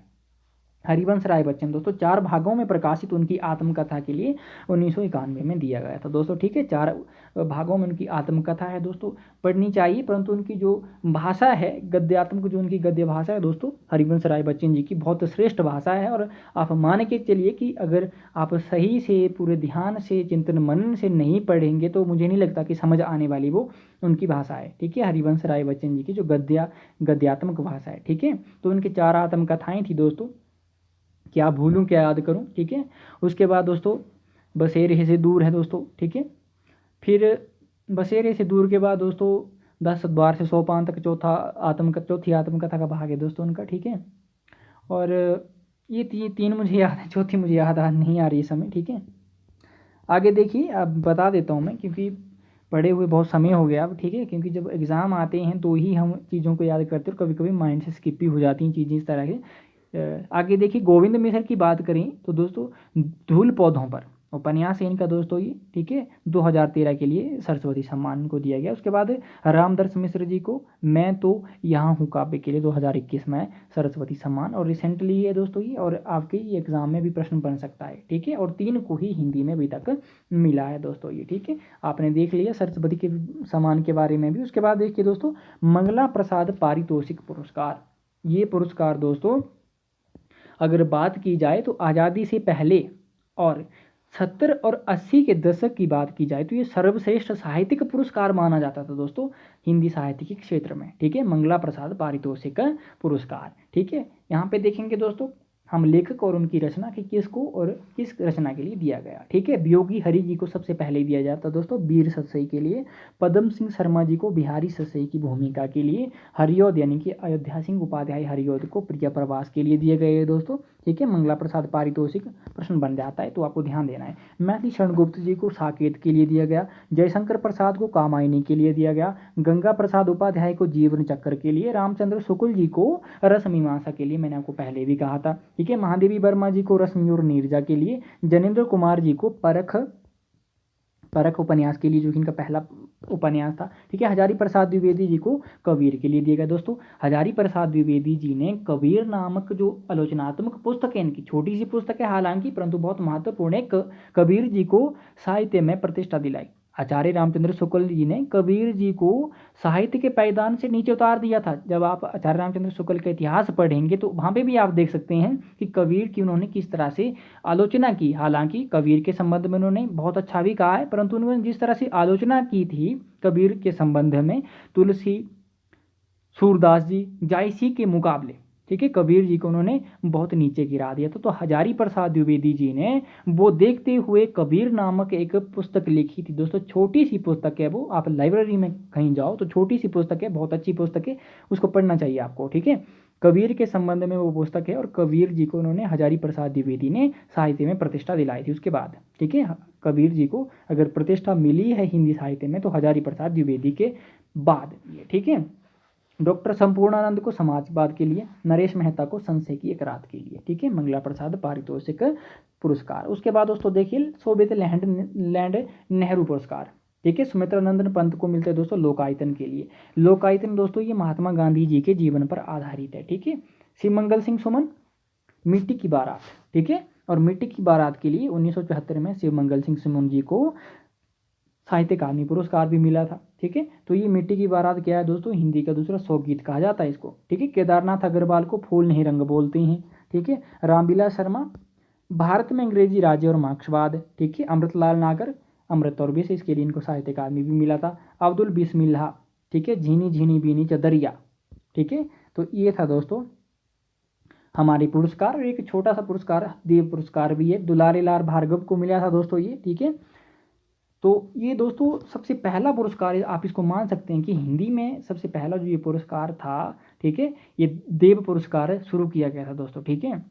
हरिवंश राय बच्चन दोस्तों 4 भागों में प्रकाशित उनकी आत्मकथा के लिए 1991 में दिया गया था दोस्तों। ठीक है, 4 भागों में उनकी आत्मकथा है दोस्तों, पढ़नी चाहिए। परंतु उनकी जो भाषा है गद्यात्मक, जो उनकी गद्य भाषा है दोस्तों हरिवंश राय बच्चन जी की, बहुत श्रेष्ठ भाषा है। और आप मान के चलिए कि अगर आप सही से पूरे ध्यान से चिंतन मनन से नहीं पढ़ेंगे तो मुझे नहीं लगता कि समझ आने वाली वो उनकी भाषा है। ठीक है, हरिवंश राय बच्चन जी की जो गद्यात्मक भाषा है। ठीक है, तो उनकी 4 आत्मकथाएं थी दोस्तों, क्या भूलूं क्या याद करूं। ठीक है, उसके बाद दोस्तों बसेरे से दूर है दोस्तों। ठीक है, फिर बसेरे से दूर के बाद दोस्तों 10 द्वार से सोपान तक चौथी आत्मकथा का भाग है दोस्तों उनका। ठीक है, और ये तीन मुझे याद है, चौथी मुझे याद नहीं आ रही है समय। ठीक है, आगे देखिए, अब बता देता हूँ मैं, क्योंकि पढ़े हुए बहुत समय हो गया अब। ठीक है, क्योंकि जब एग्ज़ाम आते हैं तो ही हम चीज़ों को याद करते हैं, और कभी कभी माइंड से स्किप भी हो जाती हैं चीज़ें इस तरह के। आगे देखिए, गोविंद मिश्र की बात करें तो दोस्तों धूल पौधों पर उपन्यास है इनका दोस्तों ये। ठीक है, 2013 के लिए सरस्वती सम्मान को दिया गया। उसके बाद रामदर्श मिश्र जी को मैं तो यहाँ हूँ काव्य के लिए 2021 में सरस्वती सम्मान, और रिसेंटली है दोस्तों ये, और आपके एग्जाम में भी प्रश्न बन सकता है। ठीक है, और 3 को ही हिंदी में अभी तक मिला है दोस्तों ये। ठीक है, आपने देख लिया सरस्वती के सम्मान के बारे में भी। उसके बाद देखिए दोस्तों मंगला प्रसाद पारितोषिक पुरस्कार, ये पुरस्कार दोस्तों अगर बात की जाए तो आज़ादी से पहले और 70 और 80 के दशक की बात की जाए तो ये सर्वश्रेष्ठ साहित्यिक पुरस्कार माना जाता था दोस्तों हिंदी साहित्य के क्षेत्र में। ठीक है, मंगला प्रसाद पारितोषिक पुरस्कार। ठीक है, यहाँ पे देखेंगे दोस्तों हम लेखक और उनकी रचना की किसको और किस रचना के लिए दिया गया। ठीक है, वियोगी हरि जी को सबसे पहले दिया जाता दोस्तों वीर सतसई के लिए, पद्म सिंह शर्मा जी को बिहारी सतसई की भूमिका के लिए, हरिऔध यानी कि अयोध्या सिंह उपाध्याय हरिऔध को प्रिय प्रवास के लिए दिए गए दोस्तों। ठीक है, मंगला प्रसाद पारितोषिक प्रश्न बन जाता है तो आपको ध्यान देना है। मैथिली शरण गुप्त जी को साकेत के लिए दिया गया, जयशंकर प्रसाद को कामायनी के लिए दिया गया, गंगा प्रसाद उपाध्याय को जीवन चक्र के लिए, रामचंद्र शुक्ल जी को रस मीमांसा के लिए, मैंने आपको पहले भी कहा था। ठीक है, महादेवी वर्मा जी को रश्मि और नीरजा के लिए, जनेन्द्र कुमार जी को परख उपन्यास के लिए जो कि इनका पहला उपन्यास था। ठीक है, हजारी प्रसाद द्विवेदी जी को कबीर के लिए दिया गया दोस्तों। हजारी प्रसाद द्विवेदी जी ने कबीर नामक जो आलोचनात्मक पुस्तक है इनकी, छोटी सी पुस्तक है हालांकि परंतु बहुत महत्वपूर्ण है, कबीर जी को साहित्य में प्रतिष्ठा दिलाई। आचार्य रामचंद्र शुक्ल जी ने कबीर जी को साहित्य के पायदान से नीचे उतार दिया था। जब आप आचार्य रामचंद्र शुक्ल का इतिहास पढ़ेंगे तो वहाँ पे भी आप देख सकते हैं कि कबीर की उन्होंने किस तरह से आलोचना की। हालांकि कबीर के संबंध में उन्होंने बहुत अच्छा भी कहा है, परंतु उन्होंने जिस तरह से आलोचना की थी कबीर के संबंध में, तुलसी सूरदास जी जायसी के मुकाबले, ठीक है, कबीर जी को उन्होंने बहुत नीचे गिरा दिया था। तो हजारी प्रसाद द्विवेदी जी ने वो देखते हुए कबीर नामक एक पुस्तक लिखी थी दोस्तों। छोटी सी पुस्तक है वो, आप लाइब्रेरी में कहीं जाओ तो छोटी सी पुस्तक है, बहुत अच्छी पुस्तक है, उसको पढ़ना चाहिए आपको। ठीक है, कबीर के संबंध में वो पुस्तक है, और कबीर जी को उन्होंने हजारी प्रसाद द्विवेदी ने साहित्य में प्रतिष्ठा दिलाई थी उसके बाद। ठीक है, कबीर जी को अगर प्रतिष्ठा मिली है हिंदी साहित्य में तो हजारी प्रसाद द्विवेदी के बाद। ठीक है, डॉक्टर संपूर्णानंद को समाजवाद के लिए, नरेश मेहता को संशय की एक रात के लिए। ठीक है, मंगला प्रसाद पारितोषिक पुरस्कार। उसके बाद दोस्तों देखिए सोवियत लैंड नेहरू पुरस्कार। ठीक है, सुमित्रा नंदन पंत को मिलते हैं दोस्तों लोकायतन के लिए। लोकायतन दोस्तों ये महात्मा गांधी जी के जीवन पर आधारित है। ठीक है, शिवमंगल सिंह सुमन मिट्टी की बारात। ठीक है, और मिट्टी की बारात के लिए 1974 में शिवमंगल सिंह सुमन जी को साहित्य अकादमी पुरस्कार भी मिला था। ठीक है, तो ये मिट्टी की बारात क्या है दोस्तों, हिंदी का दूसरा शोक गीत कहा जाता है इसको। ठीक है, केदारनाथ अग्रवाल को फूल नहीं रंग बोलते हैं। ठीक है, रामविलास शर्मा भारत में अंग्रेजी राज्य और मार्क्सवाद। ठीक है, अमृतलाल नागर अमृत और विष, इसके लिए इनको साहित्य अकादमी भी मिला था। अब्दुल बिस्मिल्लाह, ठीक है, झीनी झीनी बीनी चदरिया। ठीक है, तो ये था दोस्तों हमारे पुरस्कार। और एक छोटा सा पुरस्कार देव पुरस्कार भी है, दुलारे लाल भार्गव को मिला था दोस्तों ये। ठीक है, तो ये दोस्तों सबसे पहला पुरस्कार आप इसको मान सकते हैं कि हिंदी में सबसे पहला जो ये पुरस्कार था, ठीक है, ये देव पुरस्कार शुरू किया गया था दोस्तों। ठीक है,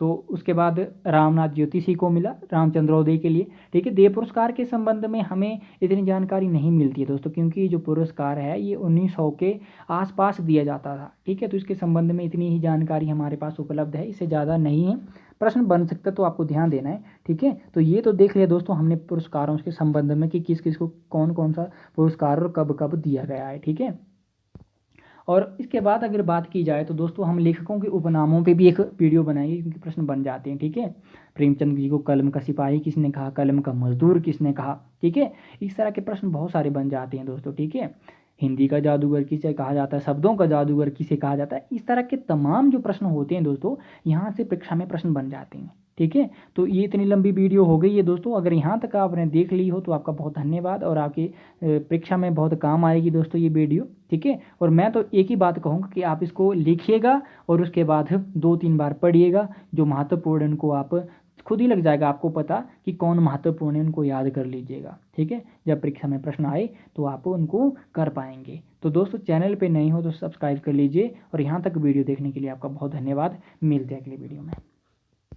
तो उसके बाद रामनाथ ज्योतिषी को मिला रामचंद्रोदय के लिए। ठीक है, देव पुरस्कार के संबंध में हमें इतनी जानकारी नहीं मिलती है दोस्तों, क्योंकि जो पुरस्कार है ये 1900 के आसपास दिया जाता था। ठीक है, तो इसके संबंध में इतनी ही जानकारी हमारे पास उपलब्ध है, इससे ज़्यादा नहीं है। प्रश्न बन सकता है तो आपको ध्यान देना है। ठीक है, तो ये तो देख लिया दोस्तों हमने पुरस्कारों के संबंध में कि किस किस को कौन कौन सा पुरस्कार और कब कब दिया गया है। ठीक है, और इसके बाद अगर बात की जाए तो दोस्तों हम लेखकों के उपनामों पे भी एक वीडियो बनाएंगे, क्योंकि प्रश्न बन जाते हैं, ठीक है। प्रेमचंद जी को कलम का सिपाही किसने कहा, कलम का मजदूर किसने कहा, ठीक है। इस तरह के प्रश्न बहुत सारे बन जाते हैं दोस्तों, ठीक है। हिंदी का जादूगर किसे कहा जाता है, शब्दों का जादूगर किसे कहा जाता है, इस तरह के तमाम जो प्रश्न होते हैं दोस्तों, यहाँ से परीक्षा में प्रश्न बन जाते हैं, ठीक है। तो ये इतनी लंबी वीडियो हो गई है दोस्तों, अगर यहाँ तक आपने देख ली हो तो आपका बहुत धन्यवाद, और आपकी परीक्षा में बहुत काम आएगी दोस्तों ये वीडियो, ठीक है। और मैं तो एक ही बात कहूँगा कि आप इसको लिखिएगा और उसके बाद 2-3 बार पढ़िएगा, जो महत्वपूर्ण इनको आप खुद ही लग जाएगा आपको पता कि कौन महत्वपूर्ण है, उनको याद कर लीजिएगा, ठीक है। जब परीक्षा में प्रश्न आए तो आप उनको कर पाएंगे। तो दोस्तों चैनल पे नए हो तो सब्सक्राइब कर लीजिए, और यहाँ तक वीडियो देखने के लिए आपका बहुत धन्यवाद। मिलते हैं अगली वीडियो में।